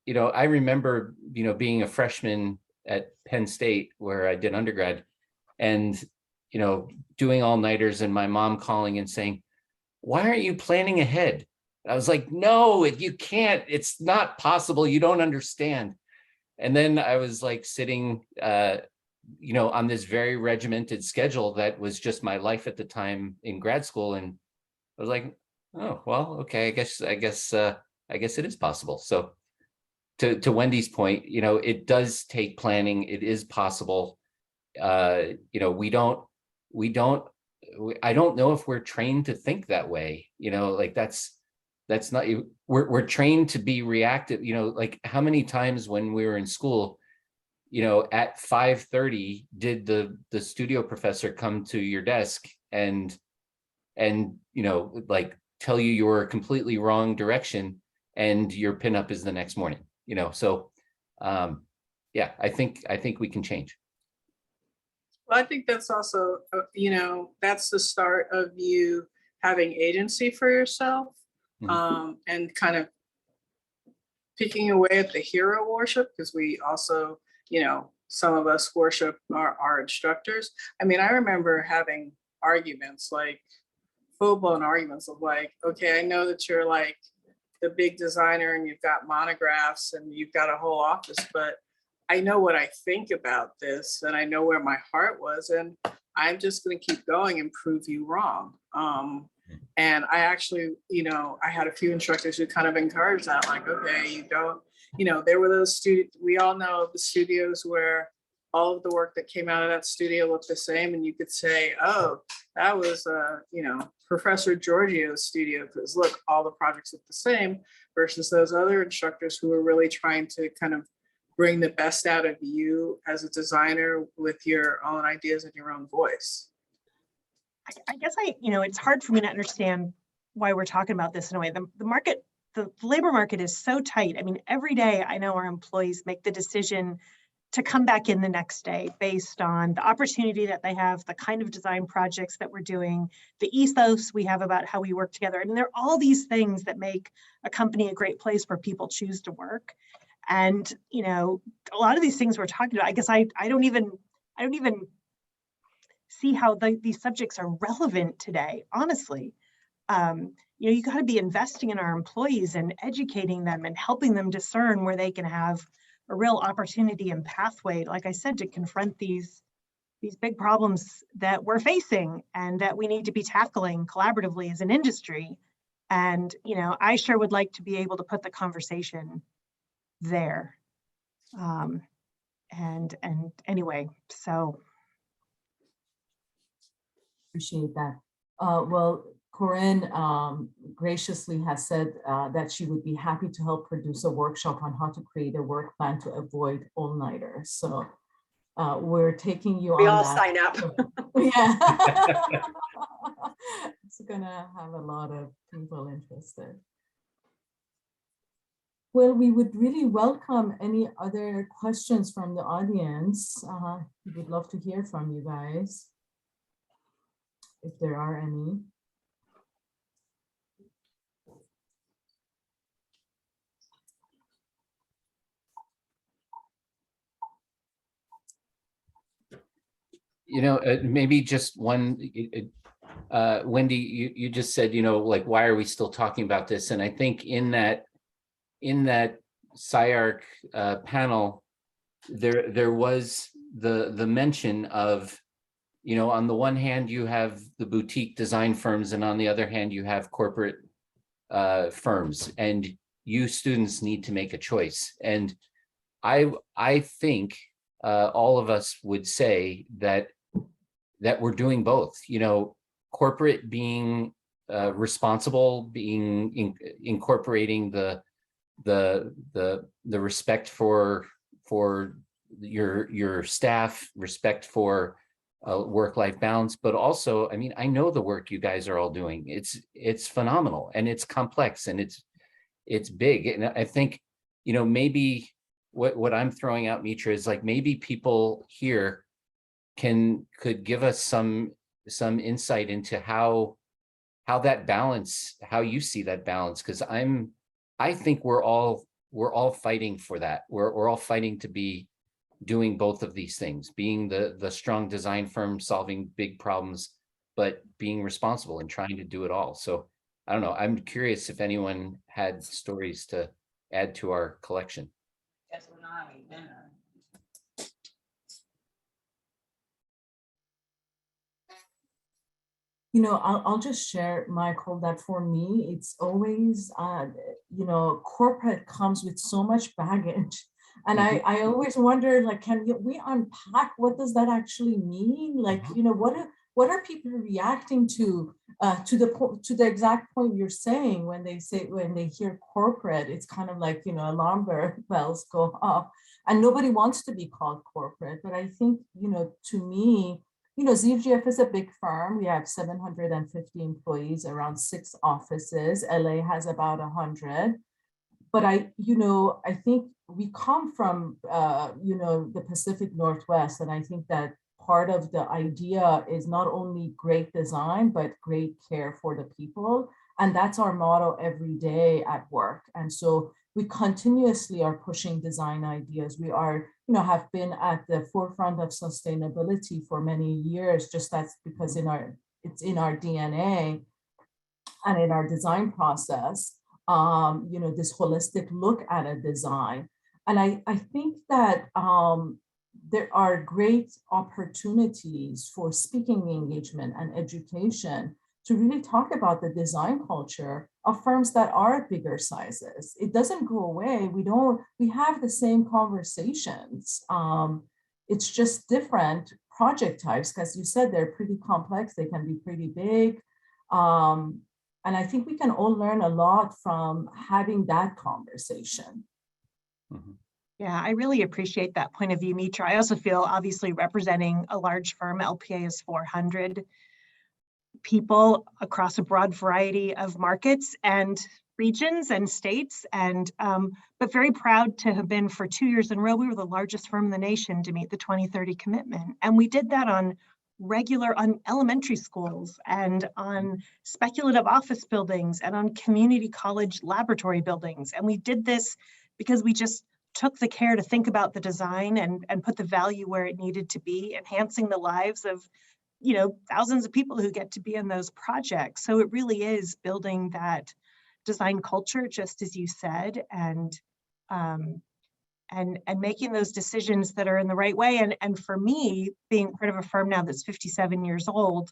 I remember, being a freshman at Penn State where I did undergrad, and, doing all-nighters, and my mom calling and saying, "Why aren't you planning ahead?" I was like, "No, you can't. It's not possible. You don't understand." And then I was like sitting, on this very regimented schedule that was just my life at the time in grad school. And I was like, oh, well, okay, I guess it is possible. So to Wendy's point, it does take planning. It is possible. I don't know if we're trained to think that way, like that's not, we're trained to be reactive, like how many times when we were in school, at 5:30, did the studio professor come to your desk and like tell you were completely wrong direction and your pinup is the next morning, so yeah, I think we can change. Well, I think that's also, that's the start of you having agency for yourself, and kind of picking away at the hero worship, because we also, some of us worship our instructors. I mean, I remember having arguments, like full-blown arguments of like, okay, I know that you're like the big designer and you've got monographs and you've got a whole office, but I know what I think about this and I know where my heart was, and I'm just going to keep going and prove you wrong. And I actually, I had a few instructors who kind of encouraged that, like, okay, you don't, there were those we all know the studios where all of the work that came out of that studio looked the same. And you could say, oh, that was, Professor Giorgio's studio, because look, all the projects look the same, versus those other instructors who were really trying to kind of bring the best out of you as a designer with your own ideas and your own voice. I guess it's hard for me to understand why we're talking about this in a way. The labor market is so tight. I mean, every day I know our employees make the decision to come back in the next day based on the opportunity that they have, the kind of design projects that we're doing, the ethos we have about how we work together. And there are all these things that make a company a great place where people choose to work. And, you know, a lot of these things we're talking about, I guess I don't even see how these subjects are relevant today, honestly. You know, you got to be investing in our employees and educating them and helping them discern where they can have a real opportunity and pathway, like I said, to confront these big problems that we're facing and that we need to be tackling collaboratively as an industry. And, you know, I sure would like to be able to put the conversation there. And anyway, so. Appreciate that. Well, Corinne graciously has said that she would be happy to help produce a workshop on how to create a work plan to avoid all-nighters. So we're taking you on that. We all sign up. Yeah. It's gonna have a lot of people interested. Well, we would really welcome any other questions from the audience. We would love to hear from you guys, if there are any. You know, maybe just one, Wendy, you just said, you know, like, why are we still talking about this? And I think in that SCI-Arc panel, there was the mention of, you know, on the one hand, you have the boutique design firms, and on the other hand, you have corporate firms, and you students need to make a choice. And I think all of us would say that we're doing both. You know, corporate being responsible, being incorporating the respect for your staff, respect for work-life balance, but also, I mean, I know the work you guys are all doing. It's phenomenal, and it's complex, and it's big. And I think, you know, maybe what I'm throwing out, Mitra, is like, maybe people here could give us some insight into how that balance, how you see that balance, because I think we're all fighting for that. We're all fighting to be doing both of these things, being the strong design firm solving big problems, but being responsible and trying to do it all. So I don't know, I'm curious if anyone had stories to add to our collection. Guess we're not having dinner. You know, I'll just share, Michael, that for me, it's always, you know, corporate comes with so much baggage. And I always wonder, like, we unpack, what does that actually mean? Like, you know, what are people reacting to the exact point you're saying when they hear corporate? It's kind of like, you know, alarm bells go off, and nobody wants to be called corporate. But I think, you know, to me, you know, ZGF is a big firm. We have 750 employees, around 6 offices. LA has about 100. But I think we come from, you know, the Pacific Northwest. And I think that part of the idea is not only great design, but great care for the people. And that's our motto every day at work. And so we continuously are pushing design ideas. We are, you know, have been at the forefront of sustainability for many years, just that's because it's in our DNA and in our design process, you know, this holistic look at a design. And I think that there are great opportunities for speaking engagement and education to really talk about the design culture of firms that are bigger sizes. It doesn't go away. We have the same conversations. It's just different project types, because you said they're pretty complex, they can be pretty big. And I think we can all learn a lot from having that conversation. Mm-hmm. Yeah, I really appreciate that point of view, Mitra. I also feel, obviously, representing a large firm, LPA is 400 people across a broad variety of markets, and regions and states, and but very proud to have been for 2 years in a row. We were the largest firm in the nation to meet the 2030 commitment. And we did that on elementary schools and on speculative office buildings and on community college laboratory buildings. And we did this because we just took the care to think about the design and put the value where it needed to be, enhancing the lives of, you know, thousands of people who get to be in those projects. So it really is building that design culture, just as you said, and making those decisions that are in the right way. And for me, being part of a firm now that's 57 years old,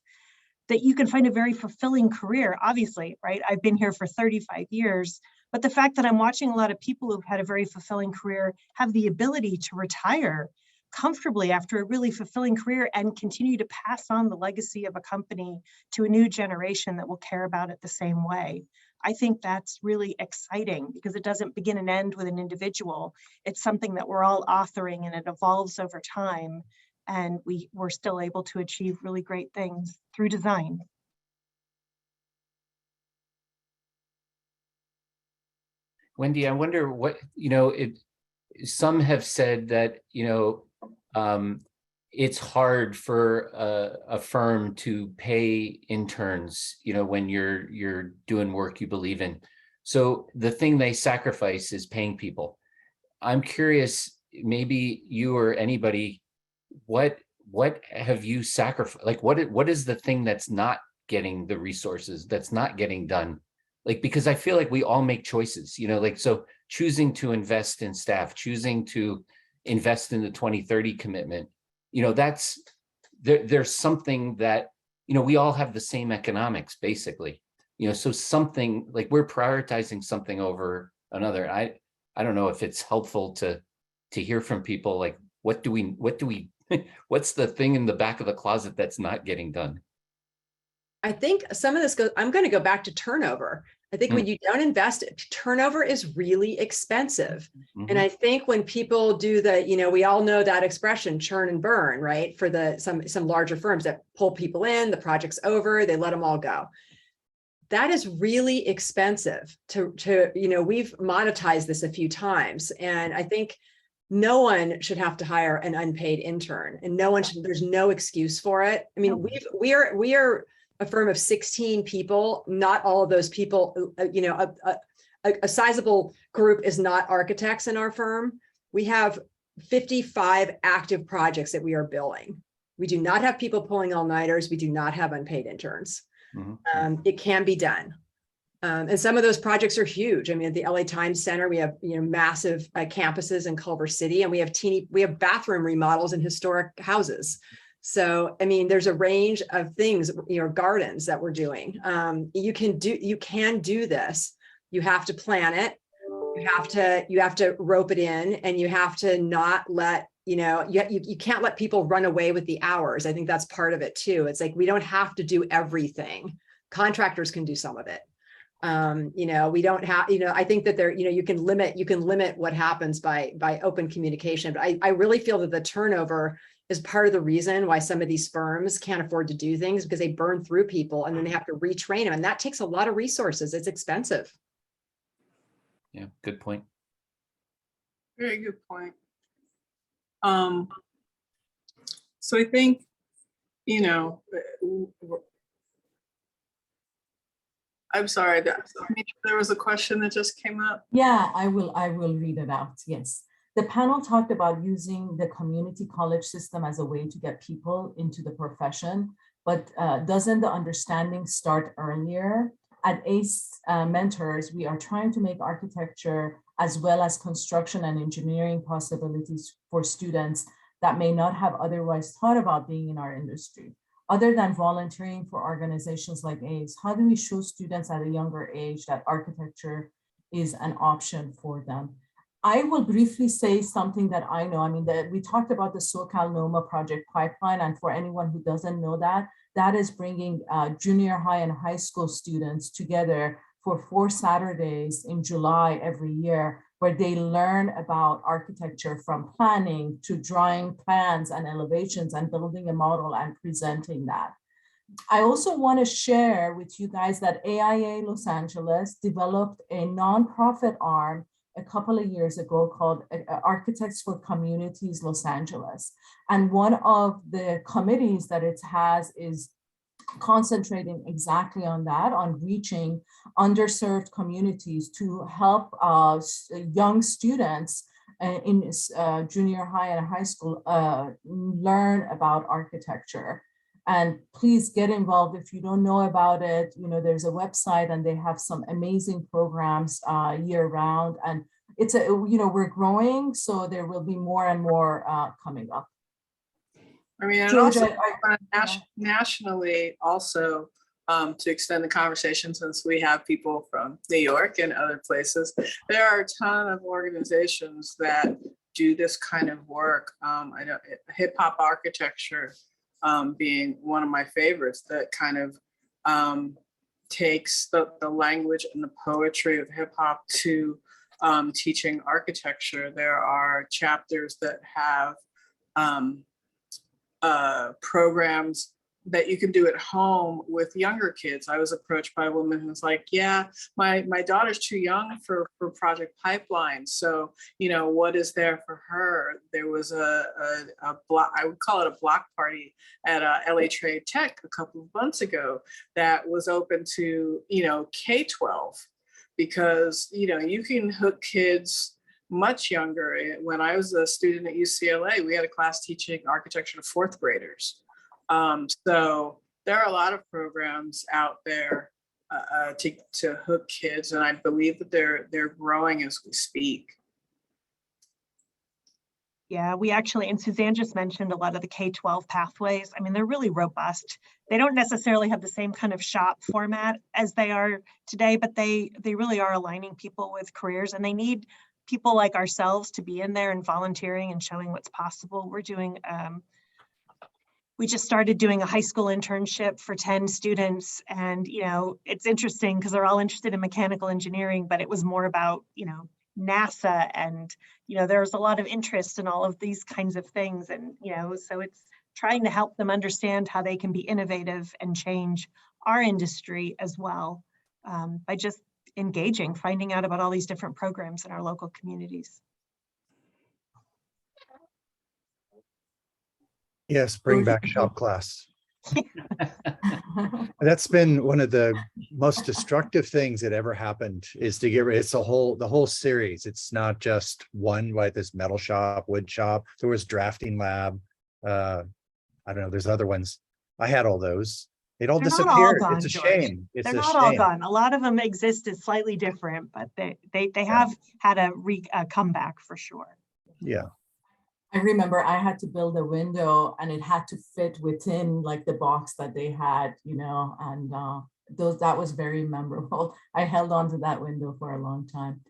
that you can find a very fulfilling career, obviously, right? I've been here for 35 years, but the fact that I'm watching a lot of people who've had a very fulfilling career have the ability to retire comfortably after a really fulfilling career and continue to pass on the legacy of a company to a new generation that will care about it the same way. I think that's really exciting because it doesn't begin and end with an individual. It's something that we're all authoring and it evolves over time. And we're still able to achieve really great things through design. Wendy, I wonder what, some have said that, it's hard for a firm to pay interns, when you're doing work you believe in. So the thing they sacrifice is paying people. I'm curious, maybe you or anybody, what have you sacrificed? Like, what is the thing that's not getting the resources, that's not getting done? Like, because I feel like we all make choices, so choosing to invest in staff, choosing to invest in the 2030 commitment, that's there's something that, we all have the same economics, basically, so something like we're prioritizing something over another. I don't know if it's helpful to hear from people, like, what do we what's the thing in the back of the closet that's not getting done? I think some of this I'm going to go back to turnover. I think when you don't invest, turnover is really expensive. And I think when people do we all know that expression, churn and burn, right? For some larger firms that pull people in, the project's over, they let them all go. That is really expensive to we've monetized this a few times. And I think no one should have to hire an unpaid intern, and there's no excuse for it. I mean, we are a firm of 16 people. Not all of those people, a sizable group is not architects in our firm. We have 55 active projects that we are billing. We do not have people pulling all-nighters. We do not have unpaid interns. It can be done. And some of those projects are huge. I mean, at the LA Times Center, we have massive campuses in Culver City, and we have bathroom remodels in historic houses. So, I mean, there's a range of things, gardens that we're doing. You can do this. You have to plan it. You have to rope it in, and you have to not let, you can't let people run away with the hours. I think that's part of it too. It's like, we don't have to do everything. Contractors can do some of it. We don't have, I think that you can limit what happens by open communication. But I really feel that the turnover is part of the reason why some of these firms can't afford to do things, because they burn through people and then they have to retrain them. And that takes a lot of resources. It's expensive. Yeah, good point. Very good point. So I think, I'm sorry, there was a question that just came up. Yeah, I will read it out. Yes. The panel talked about using the community college system as a way to get people into the profession, but doesn't the understanding start earlier? At ACE Mentors, we are trying to make architecture as well as construction and engineering possibilities for students that may not have otherwise thought about being in our industry. Other than volunteering for organizations like ACE, how do we show students at a younger age that architecture is an option for them? I will briefly say something that I know. I mean, we talked about the SoCal NOMA project pipeline, and for anyone who doesn't know that is bringing junior high and high school students together for 4 Saturdays in July every year, where they learn about architecture, from planning to drawing plans and elevations and building a model and presenting that. I also want to share with you guys that AIA Los Angeles developed a nonprofit arm a couple of years ago called Architects for Communities Los Angeles. And one of the committees that it has is concentrating exactly on that, on reaching underserved communities to help young students in junior high and high school learn about architecture. And please get involved if you don't know about it. You know, there's a website and they have some amazing programs year round. And it's a, you know, we're growing, so there will be more and more coming up. I mean, and George, also nationally also, to extend the conversation, since we have people from New York and other places, there are a ton of organizations that do this kind of work. I know hip hop architecture being one of my favorites, that kind of takes the language and the poetry of hip hop to teaching architecture. There are chapters that have programs that you can do at home with younger kids. I was approached by a woman who's like, yeah, my daughter's too young for Project Pipeline. So, you know, what is there for her? There was a block, I would call it a block party at LA Trade Tech a couple of months ago that was open to, you know, K-12, because, you know, you can hook kids much younger. When I was a student at UCLA, we had a class teaching architecture to fourth graders. So there are a lot of programs out there to hook kids, and I believe that they're growing as we speak. Yeah, we actually, and Suzanne just mentioned a lot of the K-12 pathways. I mean, they're really robust. They don't necessarily have the same kind of shop format as they are today, but they really are aligning people with careers, and they need people like ourselves to be in there and volunteering and showing what's possible. We're doing, we just started doing a high school internship for 10 students. And, you know, it's interesting because they're all interested in mechanical engineering, but it was more about, you know, NASA, and, you know, there's a lot of interest in all of these kinds of things. And, you know, so it's trying to help them understand how they can be innovative and change our industry as well, by just engaging, finding out about all these different programs in our local communities. Yes, bring back shop class. That's been one of the most destructive things that ever happened, is to get rid. It's the whole series. It's not just one, like this metal shop, wood shop. There was drafting lab. I don't know. There's other ones. I had all those. They'd all disappeared. It's a shame. They're not all gone. A lot of them exist as slightly different, but they have had a comeback for sure. Yeah. I remember I had to build a window and it had to fit within like the box that they had, you know, and that was very memorable. I held on to that window for a long time.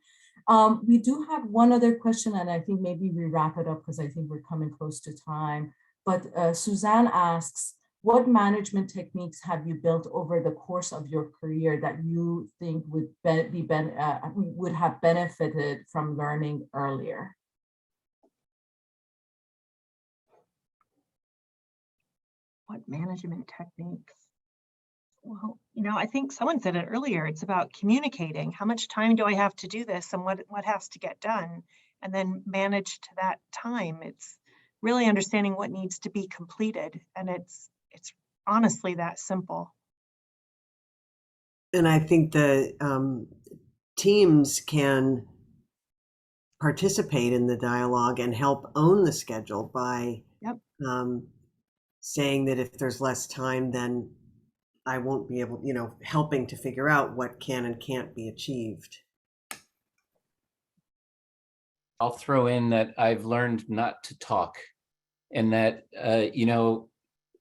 We do have one other question, and I think maybe we wrap it up because I think we're coming close to time. But Suzanne asks, what management techniques have you built over the course of your career that you think would have benefited from learning earlier? What management techniques? Well, you know, I think someone said it earlier. It's about communicating. How much time do I have to do this, and what has to get done, and then manage to that time. It's really understanding what needs to be completed, and it's honestly that simple. And I think the teams can participate in the dialogue and help own the schedule by saying that if there's less time, then I won't be able, you know, helping to figure out what can and can't be achieved. I'll throw in that I've learned not to talk, and that, you know,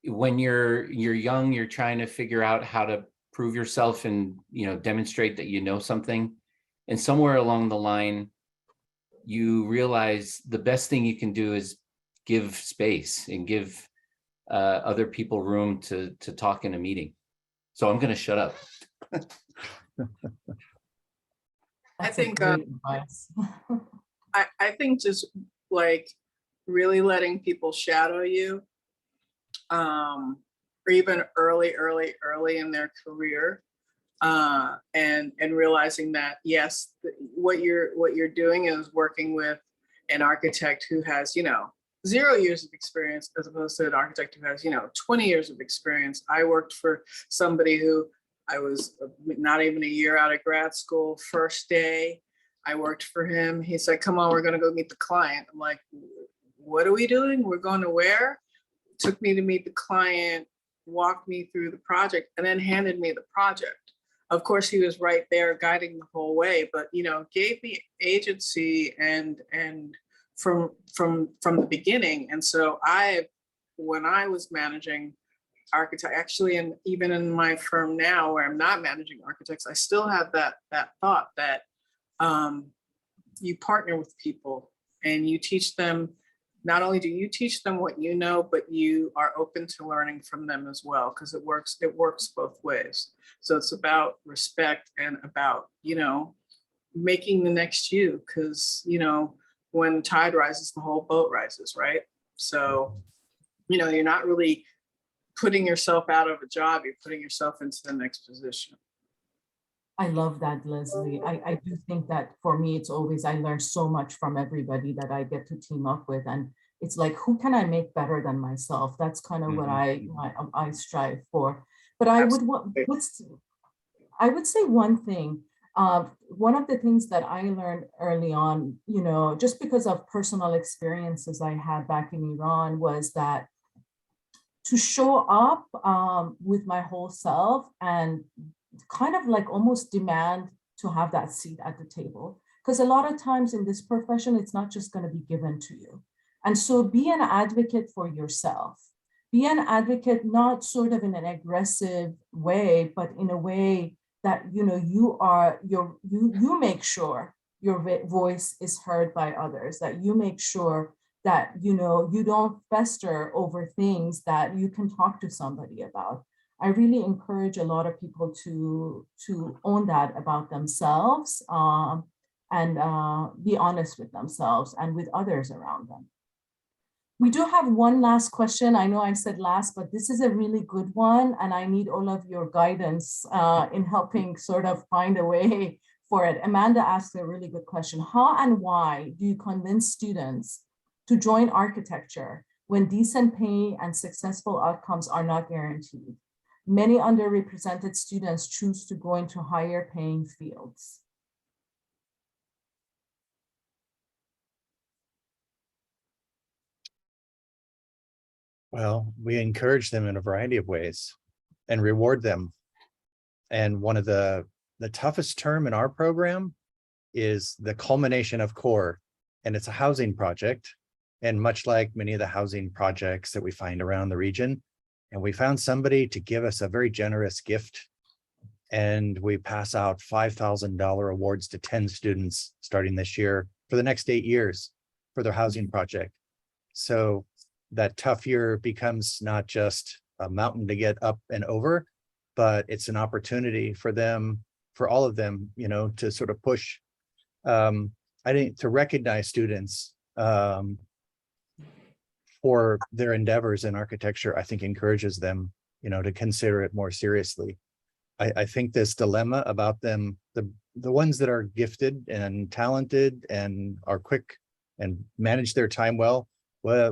when you're young, you're trying to figure out how to prove yourself and, you know, demonstrate that you know something. And somewhere along the line, you realize the best thing you can do is give space and give other people room to talk in a meeting. So I'm going to shut up. I think I think just like really letting people shadow you even early in their career, and realizing that yes, what you're doing is working with an architect who has 0 years of experience as opposed to an architect who has 20 years of experience. I worked for somebody who I was not even a year out of grad school. First day I worked for him, he said, "Come on, we're going to go meet the client." I'm like, "What are we doing? We're going to where?" Took me to meet the client, walked me through the project, and then handed me the project. Of course, he was right there guiding the whole way, but gave me agency and from the beginning. And so when I was managing architect, actually, and even in my firm now where I'm not managing architects, I still have that thought that you partner with people and you teach them. Not only do you teach them what you know, but you are open to learning from them as well, because it works both ways. So it's about respect and about, making the next you, because, when the tide rises, the whole boat rises, right? So, you're not really putting yourself out of a job, you're putting yourself into the next position. I love that, Leslie. I do think that for me, it's always, I learn so much from everybody that I get to team up with. And it's like, who can I make better than myself? That's kind of what I strive for. But I would say one thing. One of the things that I learned early on, just because of personal experiences I had back in Iran, was that to show up with my whole self and kind of like almost demand to have that seat at the table. Because a lot of times in this profession, it's not just going to be given to you. And so be an advocate for yourself. Be an advocate, not sort of in an aggressive way, but in a way that, you make sure your voice is heard by others, that you make sure that, you don't fester over things that you can talk to somebody about. I really encourage a lot of people to own that about themselves, and be honest with themselves and with others around them. We do have one last question. I know I said last, but this is a really good one, and I need all of your guidance in helping sort of find a way for it. Amanda asked a really good question. How and why do you convince students to join architecture when decent pay and successful outcomes are not guaranteed? Many underrepresented students choose to go into higher paying fields. Well, we encourage them in a variety of ways and reward them. And one of the toughest term in our program is the culmination of core, and it's a housing project. And much like many of the housing projects that we find around the region, and we found somebody to give us a very generous gift, and we pass out $5,000 awards to 10 students starting this year for the next 8 years for their housing project. So that tough year becomes not just a mountain to get up and over, but it's an opportunity for them, for all of them, to sort of push, I think, to recognize students for their endeavors in architecture. I think encourages them, to consider it more seriously. I think this dilemma about them, the ones that are gifted and talented and are quick and manage their time well,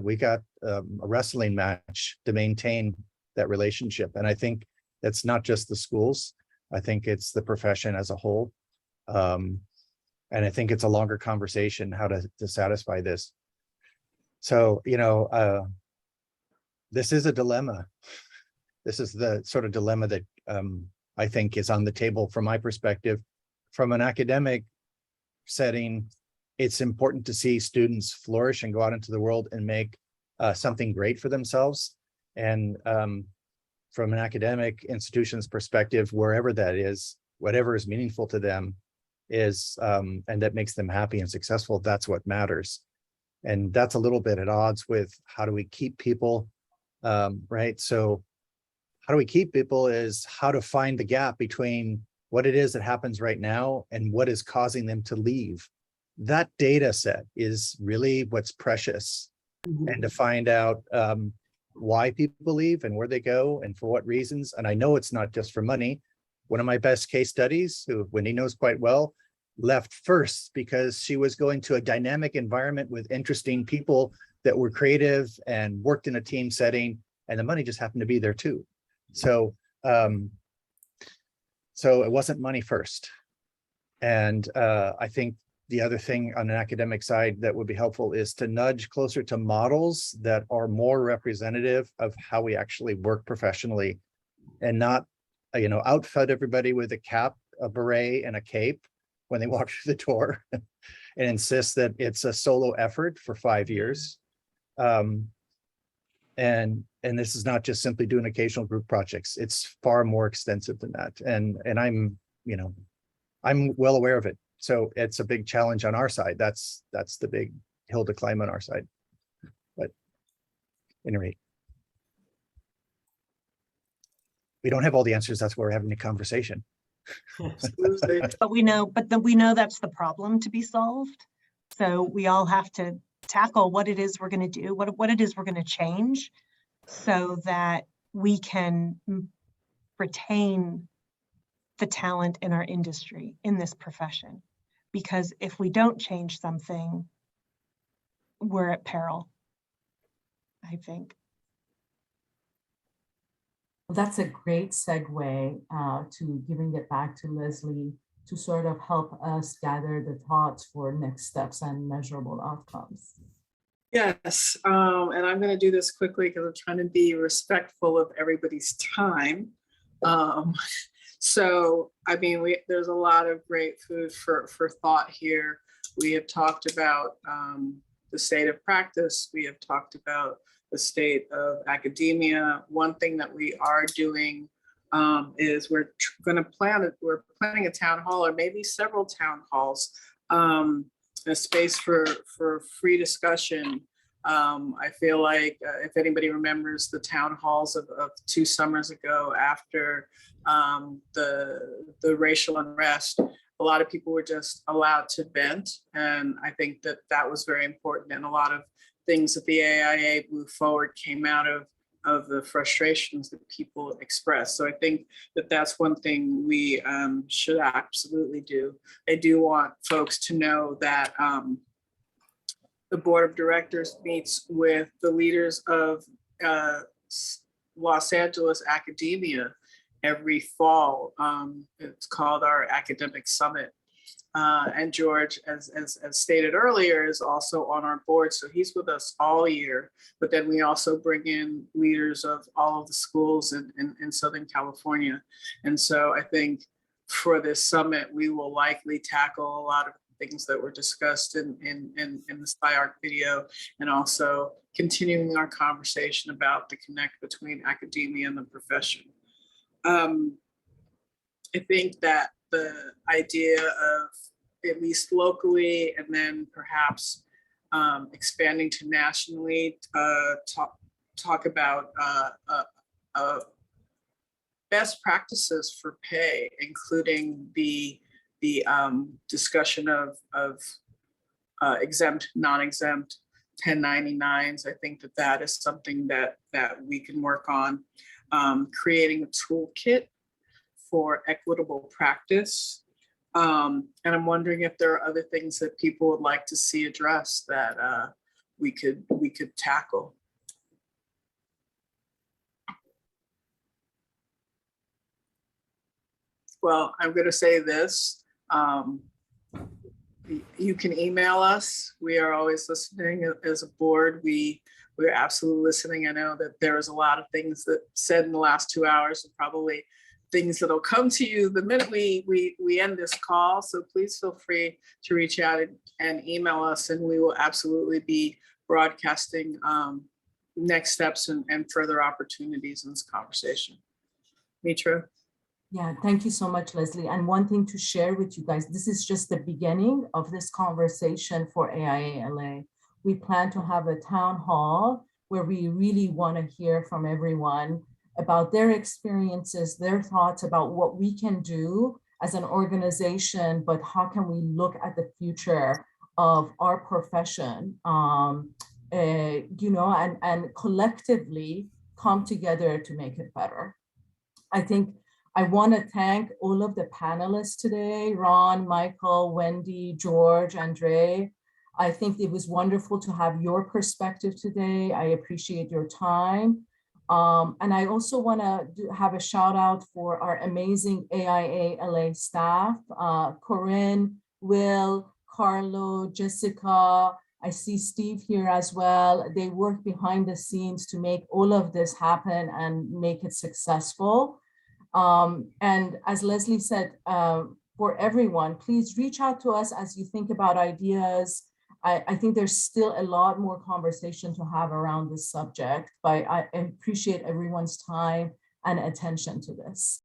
we got a wrestling match to maintain that relationship. And I think that's not just the schools. I think it's the profession as a whole. And I think it's a longer conversation how to satisfy this. So, this is a dilemma. This is the sort of dilemma that I think is on the table from my perspective. From an academic setting, it's important to see students flourish and go out into the world and make something great for themselves. And from an academic institution's perspective, wherever that is, whatever is meaningful to them is, and that makes them happy and successful, that's what matters. And that's a little bit at odds with how do we keep people, right? So how do we keep people is how to find the gap between what it is that happens right now and what is causing them to leave. That data set is really what's precious. And to find out, why people leave and where they go and for what reasons. And I know it's not just for money. One of my best case studies, who Wendy knows quite well, left first because she was going to a dynamic environment with interesting people that were creative and worked in a team setting, and the money just happened to be there too. So so it wasn't money first. And I think the other thing on an academic side that would be helpful is to nudge closer to models that are more representative of how we actually work professionally, and not, outfit everybody with a cap, a beret, and a cape when they walk through the door, and insist that it's a solo effort for 5 years. And this is not just simply doing occasional group projects. It's far more extensive than that. And I'm well aware of it. So it's a big challenge on our side. That's the big hill to climb on our side. But at any rate, we don't have all the answers. That's why we're having a conversation. Absolutely. But we know that's the problem to be solved. So we all have to tackle what it is we're going to do, what it is we're going to change, so that we can retain the talent in our industry, in this profession. Because if we don't change something, we're at peril, I think. That's a great segue to giving it back to Leslie to sort of help us gather the thoughts for next steps and measurable outcomes. Yes, and I'm going to do this quickly because I'm trying to be respectful of everybody's time. So, I mean, there's a lot of great food for thought here. We have talked about the state of practice. We have talked about the state of academia. One thing that we are doing is we're planning a town hall, or maybe several town halls, a space for free discussion. I feel like if anybody remembers the town halls of 2 summers ago after the racial unrest, a lot of people were just allowed to vent. And I think that was very important. And a lot of things that the AIA moved forward came out of the frustrations that people express. So I think that's one thing we should absolutely do. I do want folks to know that the board of directors meets with the leaders of Los Angeles academia every fall. It's called our academic summit. And George, as stated earlier, is also on our board. So he's with us all year, but then we also bring in leaders of all of the schools in Southern California. And so I think for this summit, we will likely tackle a lot of things that were discussed in the SciArc video, and also continuing our conversation about the connect between academia and the profession. I think that the idea of, at least locally, and then perhaps expanding to nationally, talk about best practices for pay, including the discussion of exempt, non-exempt, 1099s. I think that is something that we can work on. Creating a toolkit for equitable practice. And I'm wondering if there are other things that people would like to see addressed that we could tackle. Well, I'm going to say this. You can email us. We are always listening as a board. We're absolutely listening. I know that there is a lot of things that said in the last 2 hours, and probably things that'll come to you the minute we end this call. So please feel free to reach out and email us, and we will absolutely be broadcasting next steps and further opportunities in this conversation. Mitra? Yeah, thank you so much, Leslie. And one thing to share with you guys, this is just the beginning of this conversation for AIA LA. We plan to have a town hall where we really want to hear from everyone about their experiences, their thoughts about what we can do as an organization, but how can we look at the future of our profession and collectively come together to make it better. I think I want to thank all of the panelists today, Ron, Michael, Wendy, George, Andre. I think it was wonderful to have your perspective today. I appreciate your time. And I also want to have a shout out for our amazing AIA LA staff, Corinne, Will, Carlo, Jessica. I see Steve here as well. They work behind the scenes to make all of this happen and make it successful. And as Leslie said, for everyone, please reach out to us as you think about ideas. I think there's still a lot more conversation to have around this subject, but I appreciate everyone's time and attention to this.